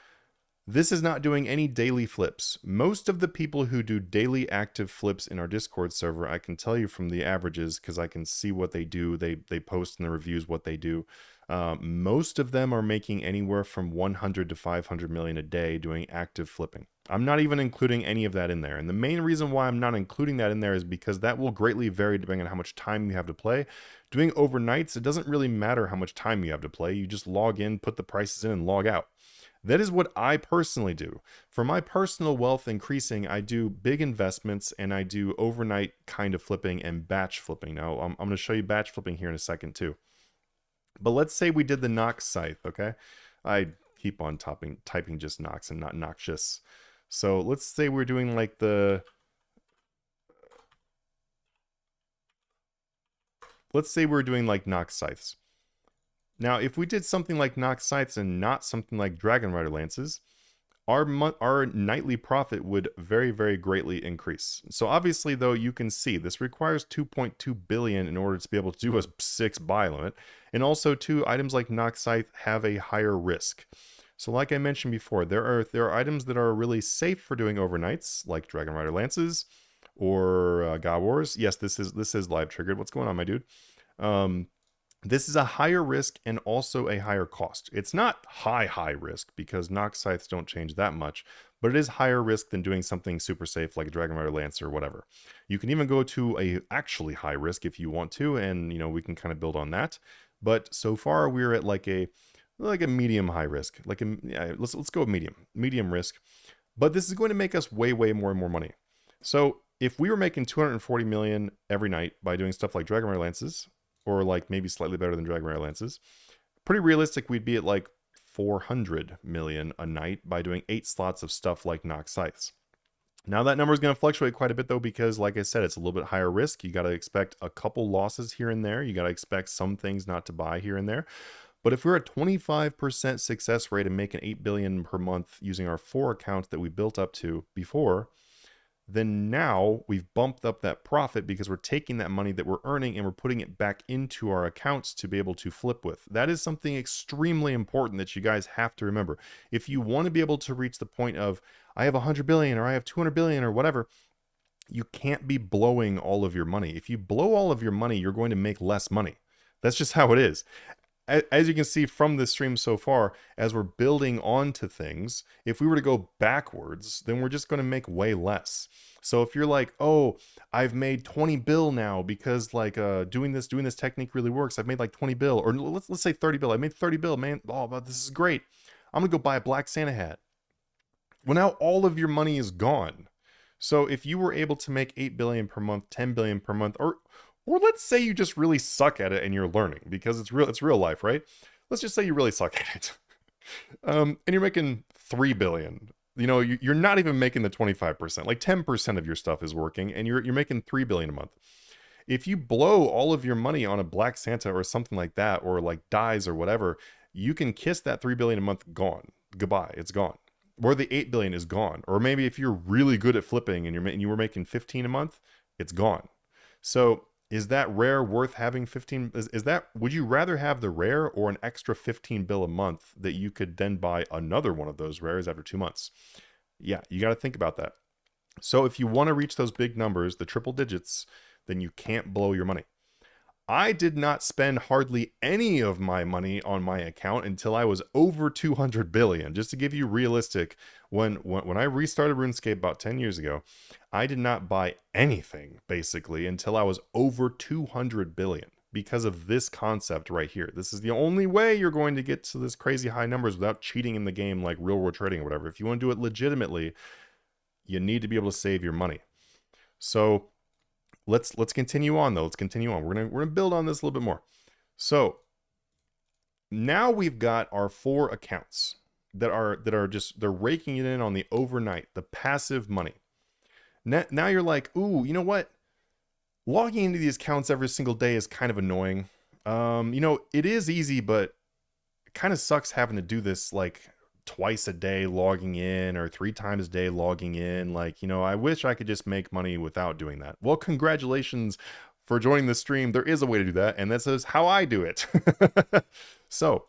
this is not doing any daily flips. Most of the people who do daily active flips in our Discord server, I can tell you from the averages, because I can see what they do. They post in the reviews what they do. Most of them are making anywhere from 100 to 500 million a day doing active flipping. I'm not even including any of that in there. And the main reason why I'm not including that in there is because that will greatly vary depending on how much time you have to play. Doing overnights, it doesn't really matter how much time you have to play. You just log in, put the prices in, and log out. That is what I personally do. For my personal wealth increasing, I do big investments and I do overnight kind of flipping and batch flipping. Now, I'm going to show you batch flipping here in a second too. But let's say we did the Nox scythe, okay? I keep on typing just Nox and not noxious. So let's say we're doing like let's say we're doing like Nox scythes. Now, if we did something like Nox scythes and not something like Dragon Rider lances, our nightly profit would very, very greatly increase. So obviously, though, you can see this requires 2.2 billion in order to be able to do a 6 buy limit. And also, too, items like Nox scythe have a higher risk. So like I mentioned before, there are items that are really safe for doing overnights, like Dragon Rider lances or God Wars. Yes, this is live triggered. What's going on, my dude? This is a higher risk and also a higher cost. It's not high risk because Nox scythes don't change that much, but it is higher risk than doing something super safe like a Dragon Rider Lance or whatever. You can even go to a actually high risk if you want to, and we can kind of build on that. But so far we're at like a medium high risk. Let's go with medium risk. But this is going to make us way more and more money. So if we were making 240 million every night by doing stuff like Dragon Rider Lances, or like maybe slightly better than Dragon Rider lances, pretty realistic, we'd be at like 400 million a night by doing 8 slots of stuff like Nox scythes. Now that number is going to fluctuate quite a bit though, because like I said, it's a little bit higher risk. You got to expect a couple losses here and there. You got to expect some things not to buy here and there. But if we're at 25% success rate and making 8 billion per month using our 4 accounts that we built up to before, then now we've bumped up that profit because we're taking that money that we're earning and we're putting it back into our accounts to be able to flip with. That is something extremely important that you guys have to remember. If you want to be able to reach the point of, I have 100 billion or I have 200 billion or whatever, you can't be blowing all of your money. If you blow all of your money, you're going to make less money. That's just how it is. As you can see from the stream so far, as we're building onto things, if we were to go backwards, then we're just going to make way less. So if you're like, oh, I've made 20 bill now because like doing this technique really works. I've made like 20 bill, or let's say 30 bill. I made 30 bill, man. Oh, but this is great. I'm gonna go buy a black Santa hat. Well, now all of your money is gone. So if you were able to make 8 billion per month, 10 billion per month, or let's say you just really suck at it and you're learning, because it's real life, right? Let's just say you really suck at it. And you're making 3 billion. You're not even making the 25%. Like 10% of your stuff is working and you're making 3 billion a month. If you blow all of your money on a Black Santa or something like that, or like dies or whatever, you can kiss that 3 billion a month gone. Goodbye. It's gone. Or the 8 billion is gone. Or maybe if you're really good at flipping and you were making 15 a month, it's gone. So is that rare worth having 15? Would you rather have the rare or an extra 15 bill a month that you could then buy another one of those rares after 2 months? Yeah, you got to think about that. So if you want to reach those big numbers, the triple digits, then you can't blow your money. I did not spend hardly any of my money on my account until I was over 200 billion. Just to give you realistic, when I restarted RuneScape about 10 years ago, I did not buy anything basically until I was over 200 billion because of this concept right here. This is the only way you're going to get to this crazy high numbers without cheating in the game like real world trading or whatever. If you want to do it legitimately, you need to be able to save your money. So let's continue on though. Let's continue on. We're gonna build on this a little bit more. So now we've got our 4 accounts that are just, they're raking it in on the overnight, the passive money. Now you're like, ooh, you know what? Logging into these accounts every single day is kind of annoying. You know, it is easy, but it kind of sucks having to do this like twice a day logging in or 3 times a day logging in. Like, you know, I wish I could just make money without doing that. Well, congratulations for joining the stream. There is a way to do that, and this is how I do it. So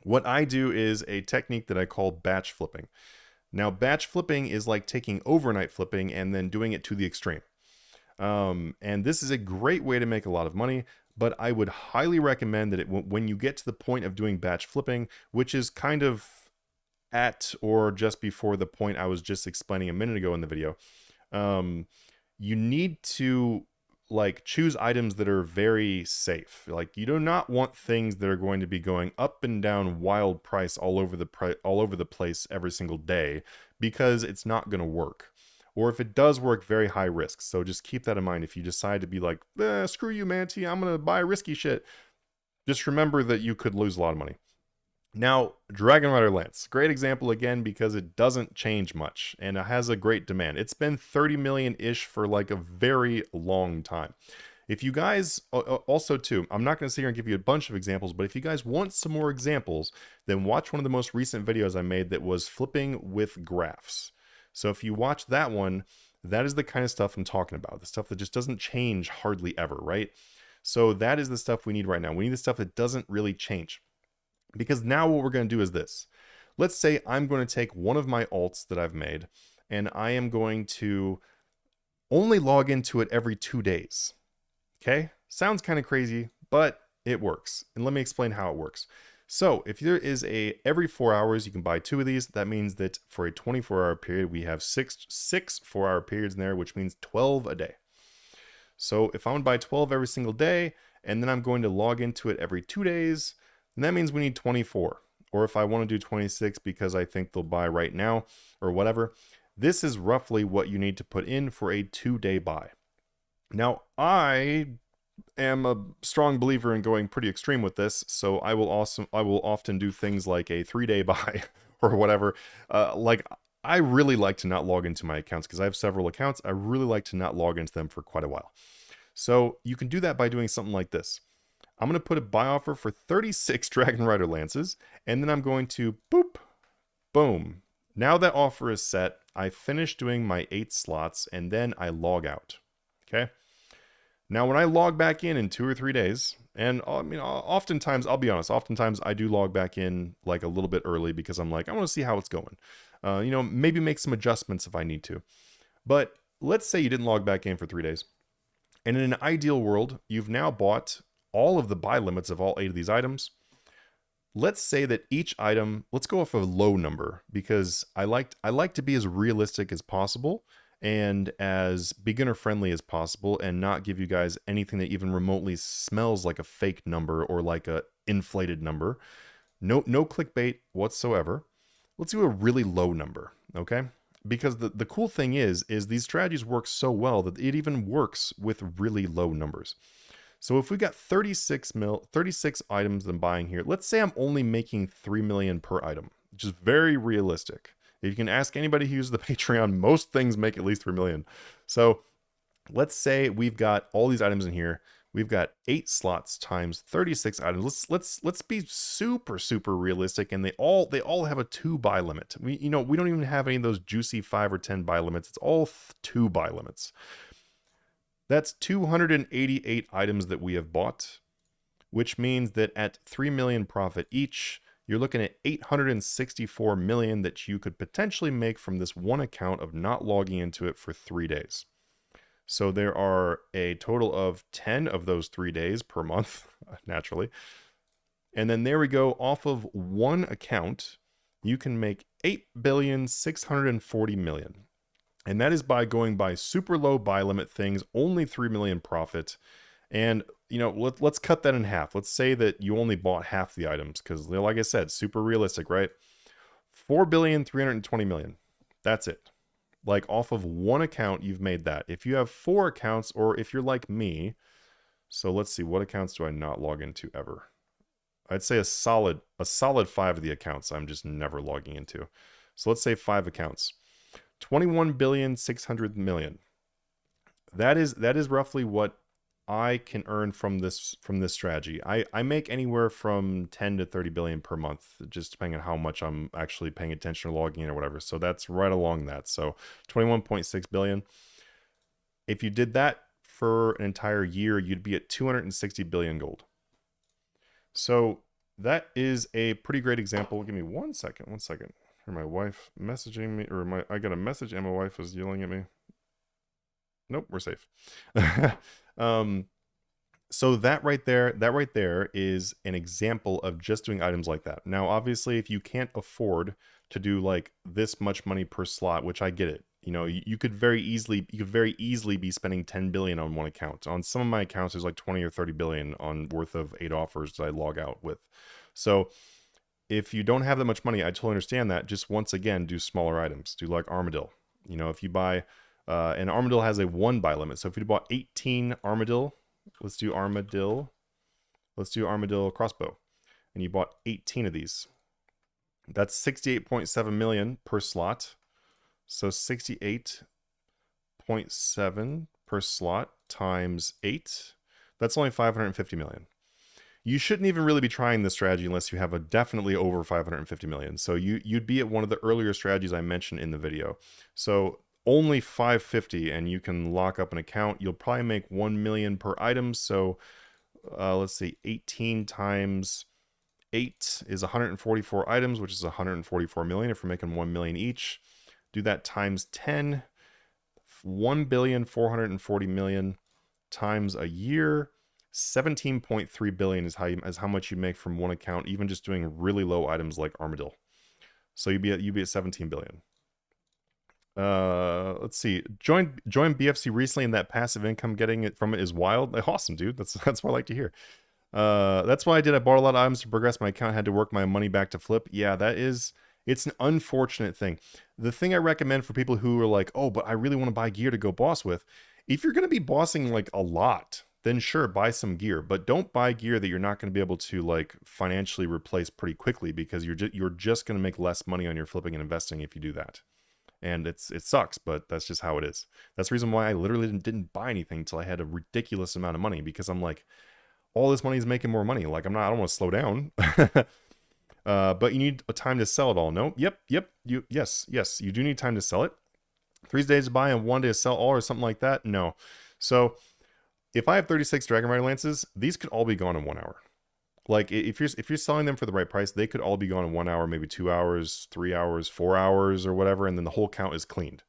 what I do is a technique that I call batch flipping. Now, batch flipping is like taking overnight flipping and then doing it to the extreme. And this is a great way to make a lot of money, but I would highly recommend that when you get to the point of doing batch flipping, which is kind of at or just before the point I was just explaining a minute ago in the video, you need to like choose items that are very safe. Like, you do not want things that are going to be going up and down wild price all over the place every single day, because it's not going to work. Or if it does work, very high risk. So just keep that in mind. If you decide to be like, screw you, Manti, I'm going to buy risky shit, just remember that you could lose a lot of money. Now, Dragon Rider Lance, great example again, because it doesn't change much and it has a great demand. It's been 30 million-ish for like a very long time. If you guys, also too, I'm not going to sit here and give you a bunch of examples, but if you guys want some more examples, then watch one of the most recent videos I made that was flipping with graphs. So if you watch that one, that is the kind of stuff I'm talking about, the stuff that just doesn't change hardly ever, right? So that is the stuff we need right now. We need the stuff that doesn't really change. Because now what we're going to do is this. Let's say I'm going to take one of my alts that I've made, and I am going to only log into it every 2 days. Okay? Sounds kind of crazy, but it works. And let me explain how it works. So if there is every 4 hours, you can buy 2 of these. That means that for a 24-hour period, we have six 4-hour periods in there, which means 12 a day. So if I'm going to buy 12 every single day, and then I'm going to log into it every 2 days, and that means we need 24. Or if I want to do 26 because I think they'll buy right now or whatever, this is roughly what you need to put in for a 2-day buy. Now, I am a strong believer in going pretty extreme with this, so I will often do things like a 3-day buy or whatever. Like, I really like to not log into my accounts because I have several accounts. I really like to not log into them for quite a while. So you can do that by doing something like this. I'm going to put a buy offer for 36 Dragon Rider Lances, and then I'm going to boop, boom. Now that offer is set, I finish doing my 8 slots, and then I log out. Okay? Now, when I log back in 2 or 3 days, and I mean, oftentimes, I'll be honest, oftentimes I do log back in like a little bit early because I'm like, I want to see how it's going. You know, maybe make some adjustments if I need to. But let's say you didn't log back in for 3 days. And in an ideal world, you've now bought all of the buy limits of all 8 of these items. Let's say that each item, let's go off a low number, because I like to be as realistic as possible and as beginner friendly as possible and not give you guys anything that even remotely smells like a fake number or like a inflated number. No clickbait whatsoever. Let's do a really low number, okay? Because the cool thing is these strategies work so well that it even works with really low numbers. So if we got 36 items I'm buying here, let's say I'm only making 3 million per item, which is very realistic. If you can ask anybody who uses the Patreon, most things make at least 3 million. So let's say we've got all these items in here. We've got 8 slots times 36 items. Let's be super realistic, and they all have a 2 buy limit. We don't even have any of those juicy 5 or 10 buy limits. It's all 2 buy limits. That's 288 items that we have bought, which means that at 3 million profit each, you're looking at 864 million that you could potentially make from this one account of not logging into it for 3 days. So there are a total of 10 of those 3 days per month, naturally. And then there we go, off of one account, you can make 8,640,000,000. And that is by going by super low buy limit things, only 3 million profit. And let's cut that in half. Let's say that you only bought half the items because, like I said, super realistic, right? 4,320,000,000. That's it. Like off of one account, you've made that. If you have 4 accounts, or if you're like me, so let's see, what accounts do I not log into ever? I'd say a solid 5 of the accounts I'm just never logging into. So let's say 5 accounts. 21,600,000,000. That is roughly what I can earn from this strategy. I make anywhere from 10 to 30 billion per month, just depending on how much I'm actually paying attention or logging in or whatever. So that's right along that. So 21.6 billion. If you did that for an entire year, you'd be at 260 billion gold. So that is a pretty great example. Give me 1 second. Or my wife messaging me, or I got a message and my wife was yelling at me. Nope, we're safe. So that right there is an example of just doing items like that. Now, obviously, if you can't afford to do like this much money per slot, which I get it, you could very easily be spending 10 billion on one account. On some of my accounts, there's like 20 or 30 billion on worth of 8 offers that I log out with. So if you don't have that much money, I totally understand that. Just once again, do smaller items. Do like Armadillo. If you buy, and Armadillo has a 1 buy limit. So if you bought 18 Armadillo, let's do Armadillo crossbow, and you bought 18 of these. That's 68.7 million per slot. So 68.7 per slot times 8. That's only 550 million. You shouldn't even really be trying this strategy unless you have a definitely over 550 million. So you'd be at one of the earlier strategies I mentioned in the video. So only 550 and you can lock up an account. You'll probably make 1 million per item. So let's see, 18 times 8 is 144 items, which is 144 million if we're making 1 million each. Do that times 10, 1,440,000,000 times a year. 17.3 billion is how much you make from one account, even just doing really low items like Armadillo. So you'd be at 17 billion. Let's see. Joined BFC recently, and that passive income getting it from it is wild. Awesome, dude. That's what I like to hear. That's why I bought a lot of items to progress my account. I had to work my money back to flip. Yeah, it's an unfortunate thing. The thing I recommend for people who are like, oh, but I really want to buy gear to go boss with. If you're going to be bossing like a lot, then sure, buy some gear, but don't buy gear that you're not going to be able to like financially replace pretty quickly, because you're just going to make less money on your flipping and investing if you do that. And it sucks, but that's just how it is. That's the reason why I literally didn't buy anything until I had a ridiculous amount of money, because I'm like, all this money is making more money. Like I don't want to slow down. But you need a time to sell it all. No, yep. Yes, you do need time to sell it. 3 days to buy and 1 day to sell all, or something like that. No. So if I have 36 Dragon Rider Lances, these could all be gone in 1 hour. Like if you're selling them for the right price, they could all be gone in 1 hour, maybe 2 hours, 3 hours, 4 hours, or whatever, and then the whole count is cleaned.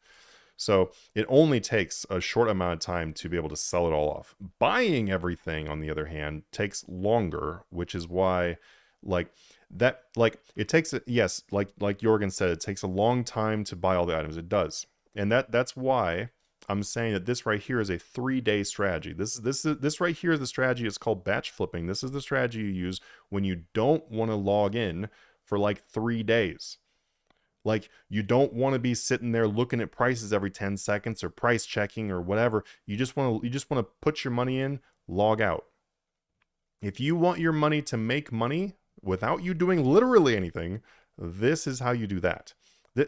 So it only takes a short amount of time to be able to sell it all off. Buying everything, on the other hand, takes longer, which is why, it takes, yes, like Jorgen said, it takes a long time to buy all the items. It does. And that's why I'm saying that this right here is a 3-day strategy. This right here is the strategy. It's called batch flipping. This is the strategy you use when you don't want to log in for like 3 days. Like you don't want to be sitting there looking at prices every 10 seconds or price checking or whatever. You just want to put your money in, log out. If you want your money to make money without you doing literally anything, this is how you do that.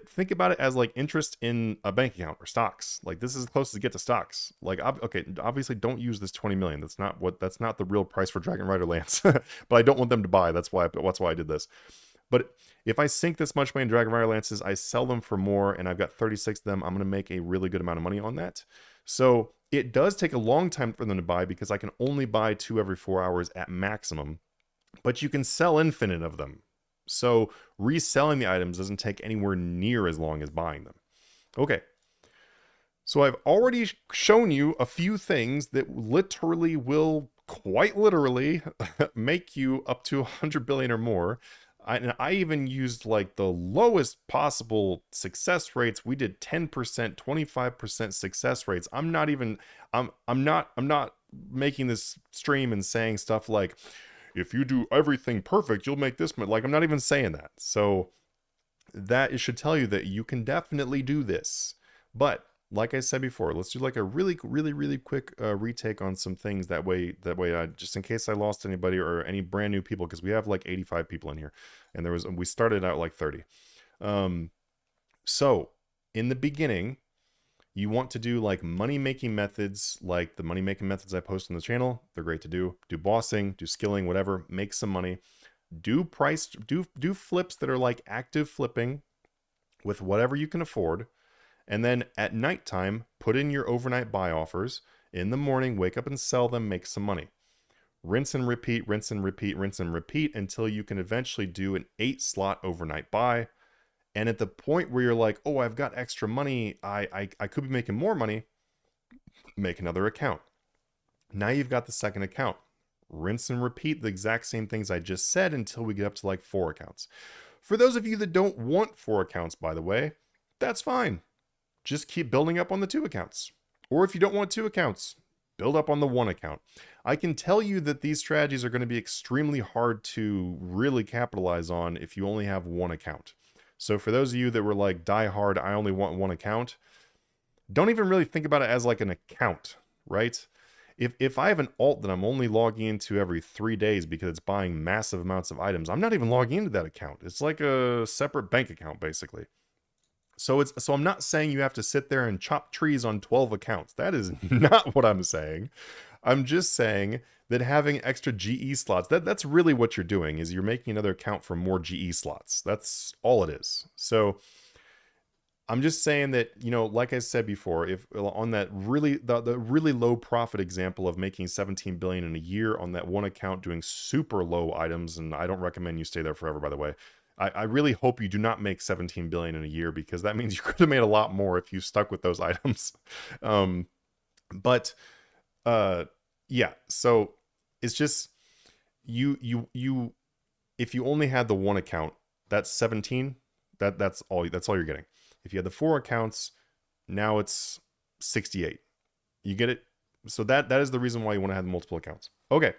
Think about it as like interest in a bank account or stocks. Like this is as close as you get to stocks. Like, okay, obviously don't use this 20 million. That's not the real price for Dragon Rider Lance, but I don't want them to buy. That's why I did this. But if I sink this much money in Dragon Rider Lances, I sell them for more, and I've got 36 of them, I'm going to make a really good amount of money on that. So it does take a long time for them to buy, because I can only buy 2 every 4 hours at maximum, but you can sell infinite of them. So reselling the items doesn't take anywhere near as long as buying them. Okay. So I've already shown you a few things that literally will quite literally make you up to 100 billion or more. And I even used like the lowest possible success rates. We did 10%, 25% success rates. I'm not making this stream and saying stuff like, if you do everything perfect, you'll make this much. Like, I'm not even saying that. So that should tell you that you can definitely do this. But like I said before, let's do like a really quick retake on some things. That way, just in case I lost anybody or any brand new people, because we have like 85 people in here, and we started out like 30. So in the beginning, you want to do like money making methods, like the money making methods I post on the channel. They're great to do. Do bossing, do skilling, whatever. Make some money. Do flips that are like active flipping with whatever you can afford. And then at nighttime, put in your overnight buy offers. In the morning, wake up and sell them, make some money. Rinse and repeat, rinse and repeat, rinse and repeat until you can eventually do an 8-slot overnight buy. And at the point where you're like, oh, I've got extra money, I could be making more money, make another account. Now you've got the second account. Rinse and repeat the exact same things I just said until we get up to like 4 accounts. For those of you that don't want 4 accounts, by the way, that's fine. Just keep building up on the 2 accounts. Or if you don't want 2 accounts, build up on the 1 account. I can tell you that these strategies are going to be extremely hard to really capitalize on if you only have 1 account. So for those of you that were like, die hard, I only want 1 account, don't even really think about it as like an account, right? If I have an alt that I'm only logging into every 3 days because it's buying massive amounts of items, I'm not even logging into that account. It's like a separate bank account, basically. So I'm not saying you have to sit there and chop trees on 12 accounts. That is not what I'm saying. I'm just saying that having extra GE slots, that's really what you're doing, is you're making another account for more GE slots. That's all it is. So I'm just saying that, you know, like I said before, if on that really the really low profit example of making 17 billion in a year on that 1 account doing super low items, and I don't recommend you stay there forever, by the way. I really hope you do not make 17 billion in a year, because that means you could have made a lot more if you stuck with those items. Yeah, so it's just you if you only had the 1 account, that's 17. That's all you're getting. If you had the 4 accounts, now it's 68. You get it? So that is the reason why you want to have multiple accounts. Okay,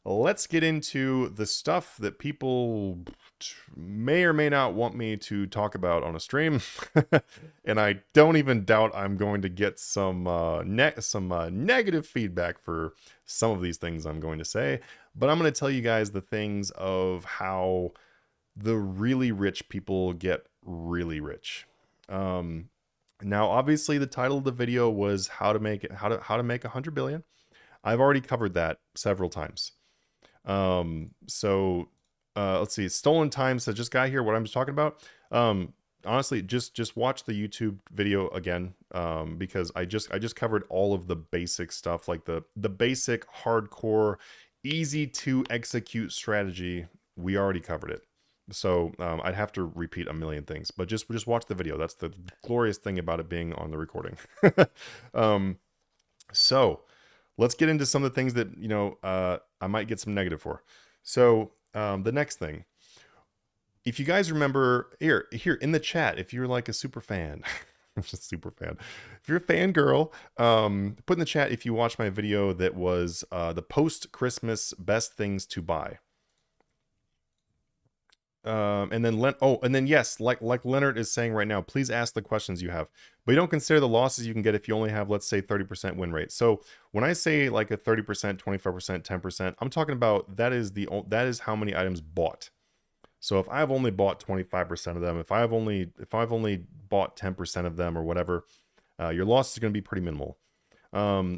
let's get into the stuff that people may or may not want me to talk about on a stream. And I don't even doubt I'm going to get some negative feedback for some of these things I'm going to say. But I'm going to tell you guys the things of how the really rich people get really rich. Now, obviously, the title of the video was how to make 100 billion. I've already covered that several times. Let's see. Stolen Time says, just got here what I'm just talking about. Honestly, just watch the YouTube video again, because I just covered all of the basic stuff, like the basic hardcore, easy to execute strategy. We already covered it. So I'd have to repeat a million things, but just watch the video. That's the glorious thing about it being on the recording. So let's get into some of the things that, you know, I might get some negative for. So the next thing, if you guys remember, here in the chat, if you're like a super fan, just super fan, if you're a fangirl, put in the chat if you watched my video that was the post-Christmas best things to buy. And then yes, like Leonard is saying right now, please ask the questions you have, but you don't consider the losses you can get if you only have, let's say, 30% win rate. So when I say like a 30%, 25%, 10%, I'm talking about that is how many items bought. So if I've only bought 25% of them, if I've only bought 10% of them or whatever, your loss is going to be pretty minimal.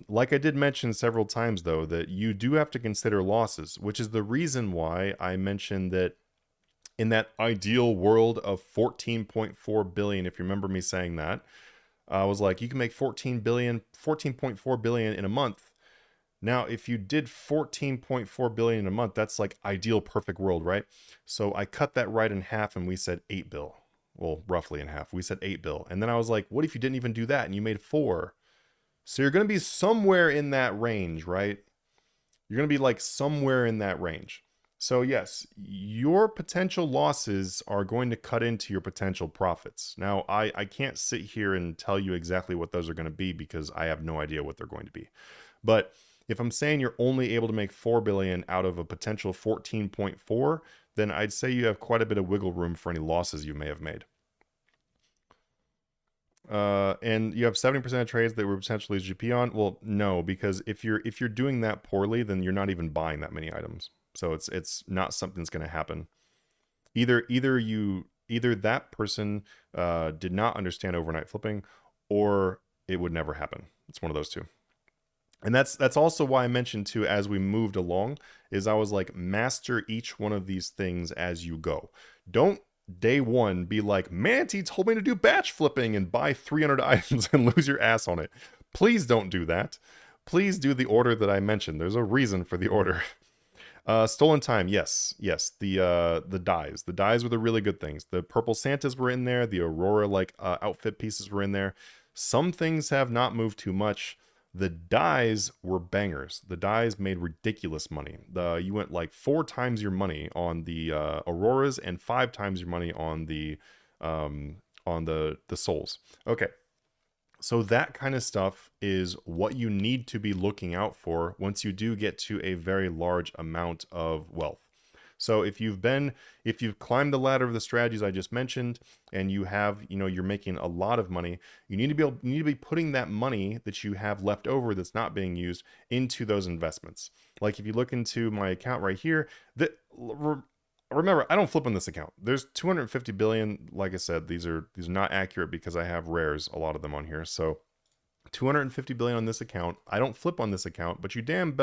Like I did mention several times though, that you do have to consider losses, which is the reason why I mentioned that in that ideal world of 14.4 billion, if you remember me saying that, I was like, you can make 14.4 billion in a month. Now, if you did 14.4 billion in a month, that's like ideal perfect world, right? So I cut that right in half and we said 8 bill. Well, roughly in half. We said 8 bill. And then I was like, what if you didn't even do that and you made 4? So you're going to be somewhere in that range, right? You're going to be like somewhere in that range. So yes, your potential losses are going to cut into your potential profits. Now, I can't sit here and tell you exactly what those are going to be because I have no idea what they're going to be. But if I'm saying you're only able to make 4 billion out of a potential 14.4, then I'd say you have quite a bit of wiggle room for any losses you may have made. And you have 70% of trades that were potentially GP on. Well, no, because if you're doing that poorly, then you're not even buying that many items. So it's not something that's going to happen. Either that person did not understand overnight flipping, or it would never happen. It's one of those two. And that's also why I mentioned too, as we moved along, is I was like, master each one of these things as you go. Don't day one be like, Manti told me to do batch flipping and buy 300 items and lose your ass on it. Please don't do that. Please do the order that I mentioned. There's a reason for the order. Stolen time, yes. The dyes. The dyes were the really good things. The purple Santas were in there. The Aurora outfit pieces were in there. Some things have not moved too much. The dyes were bangers. The dyes made ridiculous money. You went like 4 times your money on the Auroras and 5 times your money on the souls. Okay. So that kind of stuff is what you need to be looking out for once you do get to a very large amount of wealth. So if you've climbed the ladder of the strategies I just mentioned, and you have, you're making a lot of money, you need to be putting that money that you have left over that's not being used into those investments. Like if you look into my account right here, remember, I don't flip on this account. There's 250 billion. Like I said, these are not accurate because I have rares, a lot of them on here. So 250 billion on this account. I don't flip on this account, but you damn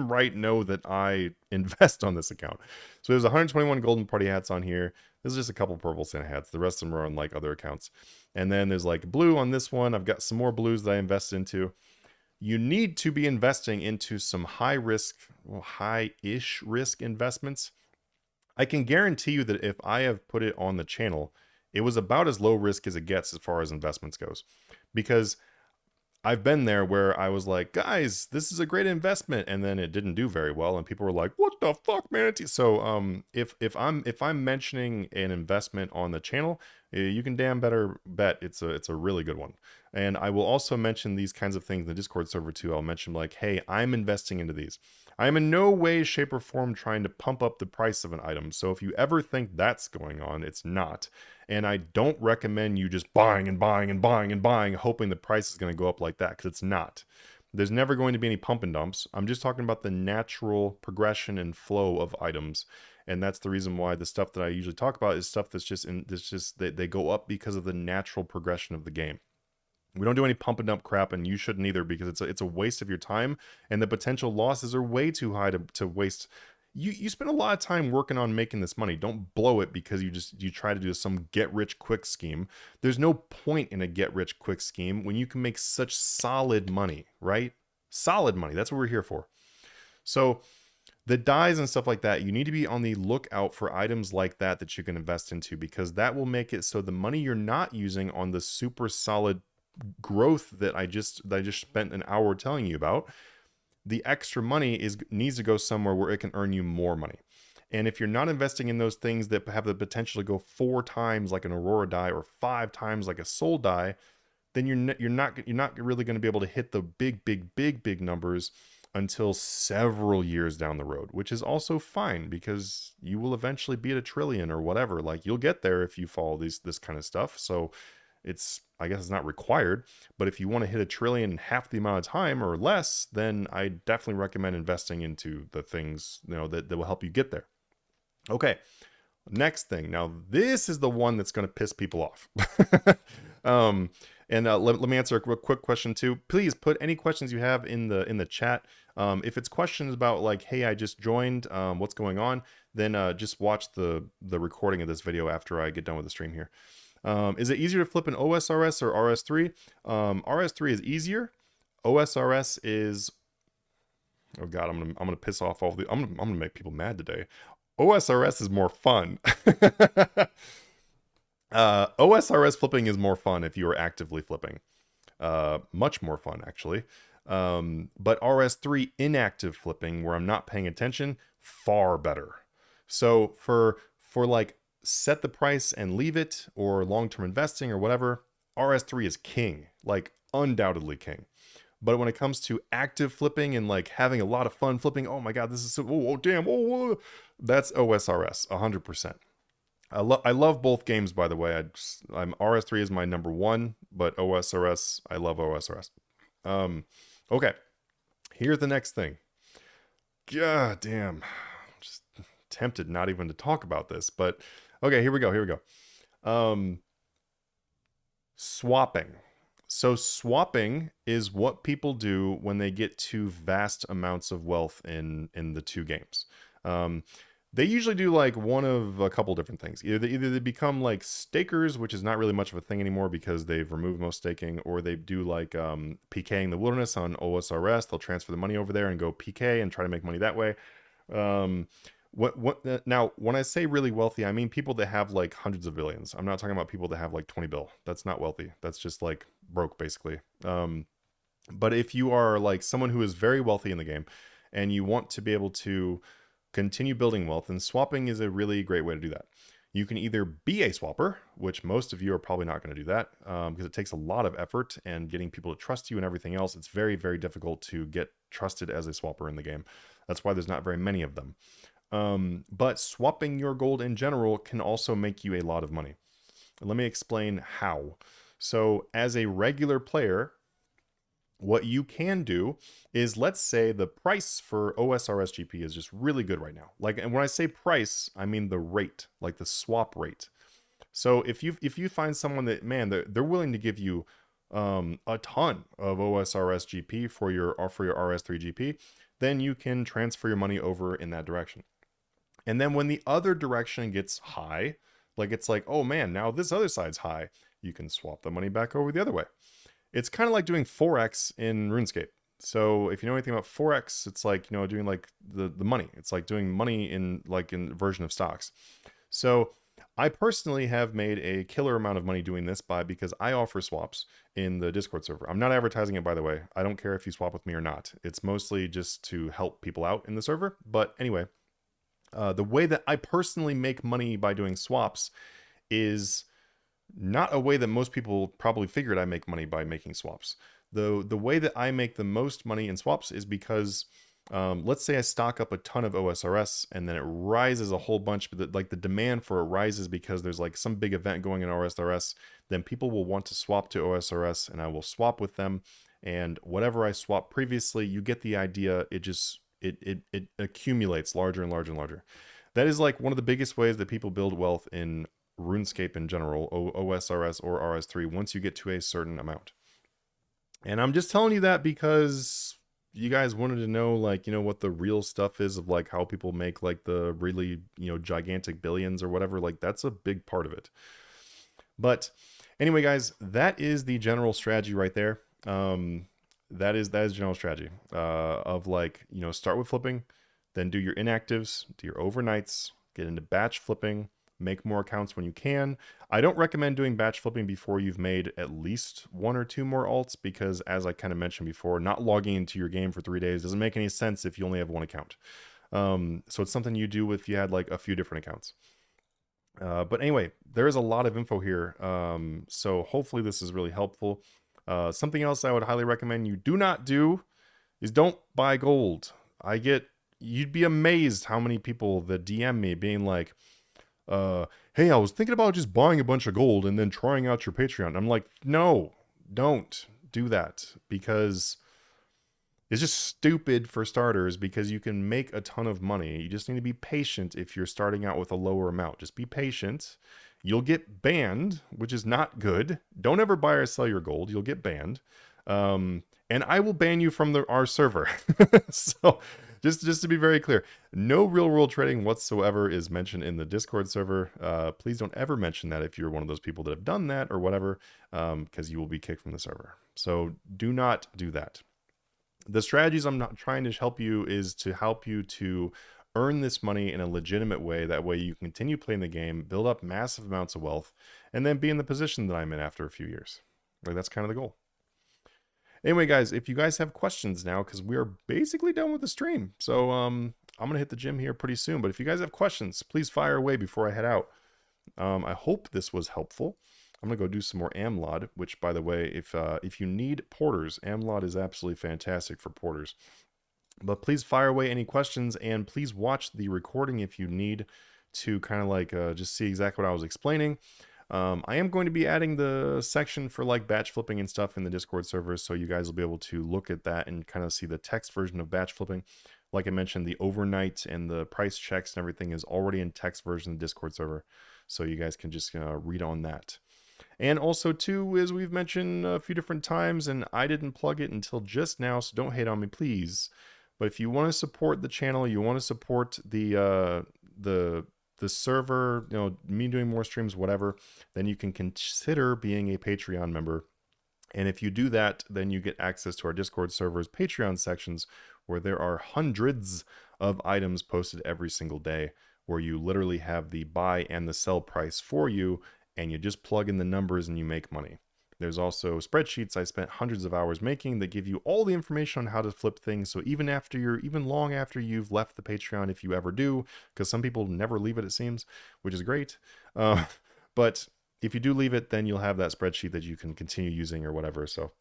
right know that I invest on this account. So there's 121 golden party hats on here. This is just a couple purple Santa hats. The rest of them are on like other accounts. And then there's like blue on this one. I've got some more blues that I invest into. You need to be investing into some high-ish risk investments. I can guarantee you that if I have put it on the channel, it was about as low risk as it gets as far as investments goes. Because I've been there where I was like, guys, this is a great investment, and then it didn't do very well, and people were like, what the fuck, man? So if I'm mentioning an investment on the channel, you can damn better bet it's a really good one. And I will also mention these kinds of things in the Discord server too. I'll mention like, hey, I'm investing into these. I am in no way, shape, or form trying to pump up the price of an item. So if you ever think that's going on, it's not. And I don't recommend you just buying and buying and buying and buying, hoping the price is going to go up like that, because it's not. There's never going to be any pump and dumps. I'm just talking about the natural progression and flow of items. And that's the reason why the stuff that I usually talk about is stuff they go up because of the natural progression of the game. We don't do any pump and dump crap, and you shouldn't either, because it's a waste of your time, and the potential losses are way too high to waste. You spend a lot of time working on making this money. Don't blow it because you try to do some get rich quick scheme. There's no point in a get rich quick scheme when you can make such solid money, right? Solid money. That's what we're here for. So the dyes and stuff like that, you need to be on the lookout for items like that you can invest into, because that will make it so the money you're not using on the super solid growth that I just spent an hour telling you about, the extra money needs to go somewhere where it can earn you more money. And if you're not investing in those things that have the potential to go 4 times like an Aurora die or 5 times like a Soul die, then you're not really going to be able to hit the big numbers until several years down the road, which is also fine, because you will eventually be at 1 trillion or whatever. Like, you'll get there if you follow this kind of stuff. So I guess it's not required, but if you want to hit 1 trillion in half the amount of time or less, then I definitely recommend investing into the things, that will help you get there. Okay, next thing. Now, this is the one that's going to piss people off. Let me answer a quick question too. Please put any questions you have in the chat. If it's questions about like, hey, I just joined, what's going on, then just watch the recording of this video after I get done with the stream here. Is it easier to flip an OSRS or RS3? RS3 is easier. OSRS is, oh god, I'm gonna piss off all the. I'm gonna make people mad today. OSRS is more fun. OSRS flipping is more fun if you are actively flipping. Much more fun, actually. But RS3 inactive flipping, where I'm not paying attention, far better. So for like set the price and leave it, or long-term investing or whatever, RS3 is king, like undoubtedly king. But when it comes to active flipping and like having a lot of fun flipping, oh my god, this is so, oh damn, that's OSRS 100%. I love both games, by the way. I'm RS3 is my number one, but OSRS, I love OSRS. Okay, here's the next thing. God damn, I'm just tempted not even to talk about this, but okay, here we go. Here we go. Um, Swapping. So swapping is what people do when they get to vast amounts of wealth in the two games. Um, they usually do like one of a couple different things. Either they become like stakers, which is not really much of a thing anymore because they've removed most staking, or they do like PKing the wilderness on OSRS. They'll transfer the money over there and go PK and try to make money that way. Now, when I say really wealthy, I mean people that have like hundreds of billions. I'm not talking about people that have like 20 bill. That's not wealthy. That's just like broke, basically. But if you are like someone who is very wealthy in the game and you want to be able to continue building wealth, and swapping is a really great way to do that. You can either be a swapper, which most of you are probably not going to do that because it takes a lot of effort and getting people to trust you and everything else. It's very, very difficult to get trusted as a swapper in the game. That's why there's not very many of them. But swapping your gold in general can also make you a lot of money. Let me explain how. So as a regular player, what you can do is, let's say the price for OSRS GP is just really good right now. Like, and when I say price, I mean the rate, like the swap rate. So if you find someone that, man, they're willing to give you a ton of OSRS GP for your RS3 GP, then you can transfer your money over in that direction. And then when the other direction gets high, like it's like, oh man, now this other side's high, you can swap the money back over the other way. It's kind of like doing Forex in RuneScape. So if you know anything about Forex, it's like, you know, doing like the money. It's like doing money in version of stocks. So I personally have made a killer amount of money doing this because I offer swaps in the Discord server. I'm not advertising it, by the way. I don't care if you swap with me or not. It's mostly just to help people out in the server. But anyway, the way that I personally make money by doing swaps is not a way that most people probably figured I make money by making swaps. The way that I make the most money in swaps is because let's say I stock up a ton of OSRS and then it rises a whole bunch, but like the demand for it rises because there's like some big event going in OSRS, then people will want to swap to OSRS and I will swap with them. And whatever I swapped previously, you get the idea. It accumulates larger and larger and larger. That is like one of the biggest ways that people build wealth in RuneScape in general, OSRS or RS3, once you get to a certain amount. And I'm just telling you that because you guys wanted to know, like, you know, what the real stuff is of like how people make like the really, you know, gigantic billions or whatever. Like that's a big part of it. But anyway, guys, that is the general strategy right there. That is general strategy of like, you know, start with flipping, then do your inactives, do your overnights, get into batch flipping, make more accounts when you can. I don't recommend doing batch flipping before you've made at least one or two more alts because, as I kind of mentioned before, not logging into your game for 3 days doesn't make any sense if you only have one account. So it's something you do if you had like a few different accounts. But anyway, there is a lot of info here. So hopefully this is really helpful. Something else I would highly recommend you do not do is don't buy gold. You'd be amazed how many people that DM me being like, hey, I was thinking about just buying a bunch of gold and then trying out your Patreon. I'm like, no, don't do that because it's just stupid for starters because you can make a ton of money. You just need to be patient if you're starting out with a lower amount. Just be patient. You'll get banned, which is not good. Don't ever buy or sell your gold. You'll get banned. And I will ban you from our server. So just to be very clear, no real world trading whatsoever is mentioned in the Discord server. Please don't ever mention that if you're one of those people that have done that or whatever, because you will be kicked from the server. So do not do that. The strategies I'm not trying to help you is to help you to earn this money in a legitimate way. That way you can continue playing the game, build up massive amounts of wealth, and then be in the position that I'm in after a few years. Like, that's kind of the goal. Anyway, guys, if you guys have questions now, because we are basically done with the stream. So I'm going to hit the gym here pretty soon. But if you guys have questions, please fire away before I head out. I hope this was helpful. I'm going to go do some more Amlod, which, by the way, if you need porters, Amlod is absolutely fantastic for porters. But please fire away any questions, and please watch the recording if you need to kind of like just see exactly what I was explaining. I am going to be adding the section for like batch flipping and stuff in the Discord server, so you guys will be able to look at that and kind of see the text version of batch flipping. Like I mentioned, the overnight and the price checks and everything is already in text version of the Discord server, so you guys can just read on that. And also, too, as we've mentioned a few different times, and I didn't plug it until just now, so don't hate on me, please. But if you want to support the channel, you want to support the server, you know, me doing more streams, whatever, then you can consider being a Patreon member. And if you do that, then you get access to our Discord server's Patreon sections, where there are hundreds of items posted every single day, where you literally have the buy and the sell price for you, and you just plug in the numbers and you make money. There's also spreadsheets I spent hundreds of hours making that give you all the information on how to flip things. So even long after you've left the Patreon, if you ever do, because some people never leave it seems, which is great. But if you do leave it, then you'll have that spreadsheet that you can continue using or whatever. So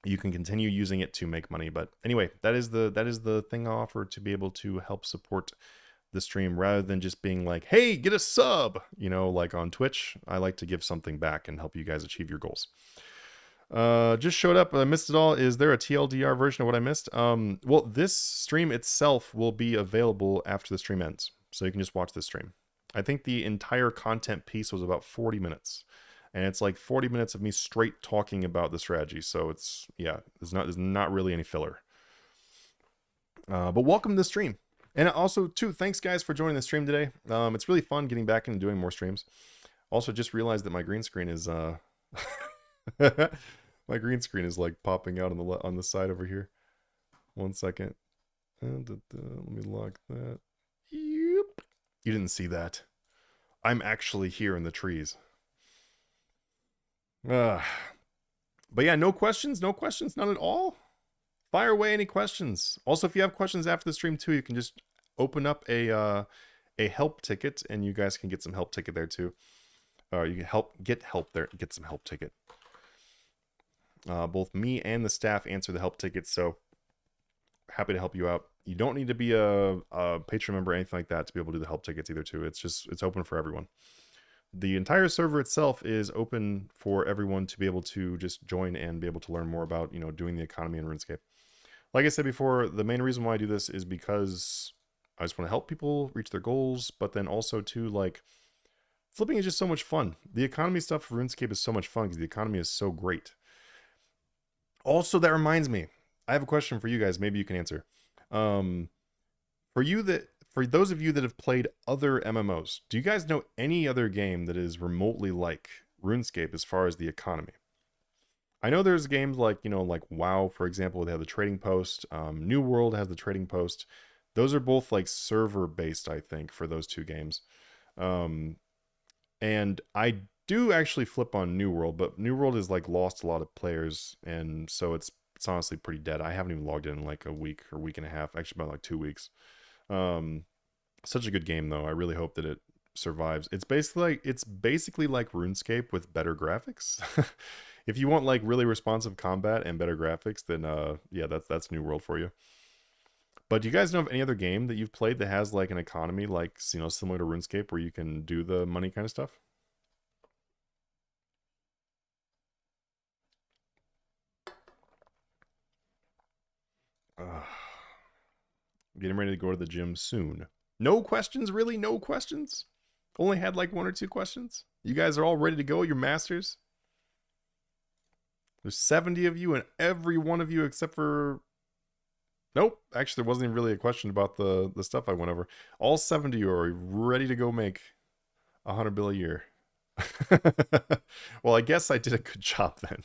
you can continue using it to make money. But anyway, that is the thing I offer to be able to help support the stream, rather than just being like, hey, get a sub, you know, like on Twitch. I like to give something back and help you guys achieve your goals. Just showed up, I missed it all. Is there a TLDR version of what I missed? Well, this stream itself will be available after the stream ends, so you can just watch this stream. I think the entire content piece was about 40 minutes, and it's like 40 minutes of me straight talking about the strategy. So it's, yeah, there's not really any filler. But welcome to the stream. And also, too, thanks, guys, for joining the stream today. It's really fun getting back into doing more streams. Also, just realized that my green screen is... my green screen is, like, popping out on the side over here. 1 second. Let me lock that. Yep. You didn't see that. I'm actually here in the trees. But yeah, no questions? No questions? None at all? Fire away any questions. Also, if you have questions after the stream too, you can just open up a help ticket, and you guys can get some help ticket there too. You can get help there, get some help ticket. Both me and the staff answer the help ticket, so happy to help you out. You don't need to be a Patreon member or anything like that to be able to do the help tickets either too. It's open for everyone. The entire server itself is open for everyone to be able to just join and be able to learn more about, you know, doing the economy in RuneScape. Like I said before, the main reason why I do this is because I just want to help people reach their goals, but then also too, like, flipping is just so much fun. The economy stuff for RuneScape is so much fun because the economy is so great. Also, that reminds me, I have a question for you guys. Maybe you can answer. For those of you that have played other MMOs, do you guys know any other game that is remotely like RuneScape as far as the economy? I know there's games like, you know, like WoW, for example, they have the trading post. New World has the trading post. Those are both like server based, I think, for those two games. And I do actually flip on New World, but New World has like lost a lot of players, and so it's honestly pretty dead. I haven't even logged in like a week or week and a half, actually about like 2 weeks. Such a good game though. I really hope that it survives. It's basically like RuneScape with better graphics. If you want like really responsive combat and better graphics, then yeah, that's New World for you. But do you guys know of any other game that you've played that has like an economy like, you know, similar to RuneScape, where you can do the money kind of stuff? Getting ready to go to the gym soon. No questions, really? No questions? Only had like 1 or 2 questions? You guys are all ready to go? You're masters? There's 70 of you, and every one of you except for... Nope. Actually, there wasn't even really a question about the stuff I went over. All 70 of you are ready to go make 100 bill a year. Well, I guess I did a good job then.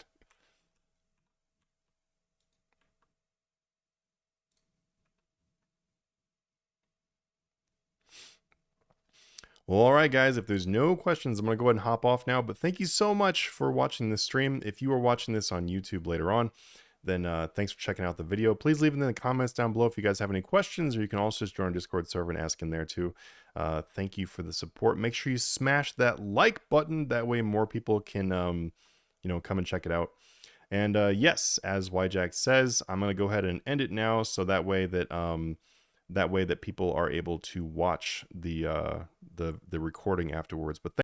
Well, all right, guys, if there's no questions, I'm going to go ahead and hop off now. But thank you so much for watching this stream. If you are watching this on YouTube later on, then thanks for checking out the video. Please leave it in the comments down below if you guys have any questions, or you can also just join our Discord server and ask in there too. Thank you for the support. Make sure you smash that like button. That way more people can, come and check it out. And yes, as YJack says, I'm going to go ahead and end it now, so that way that people are able to watch the recording afterwards. But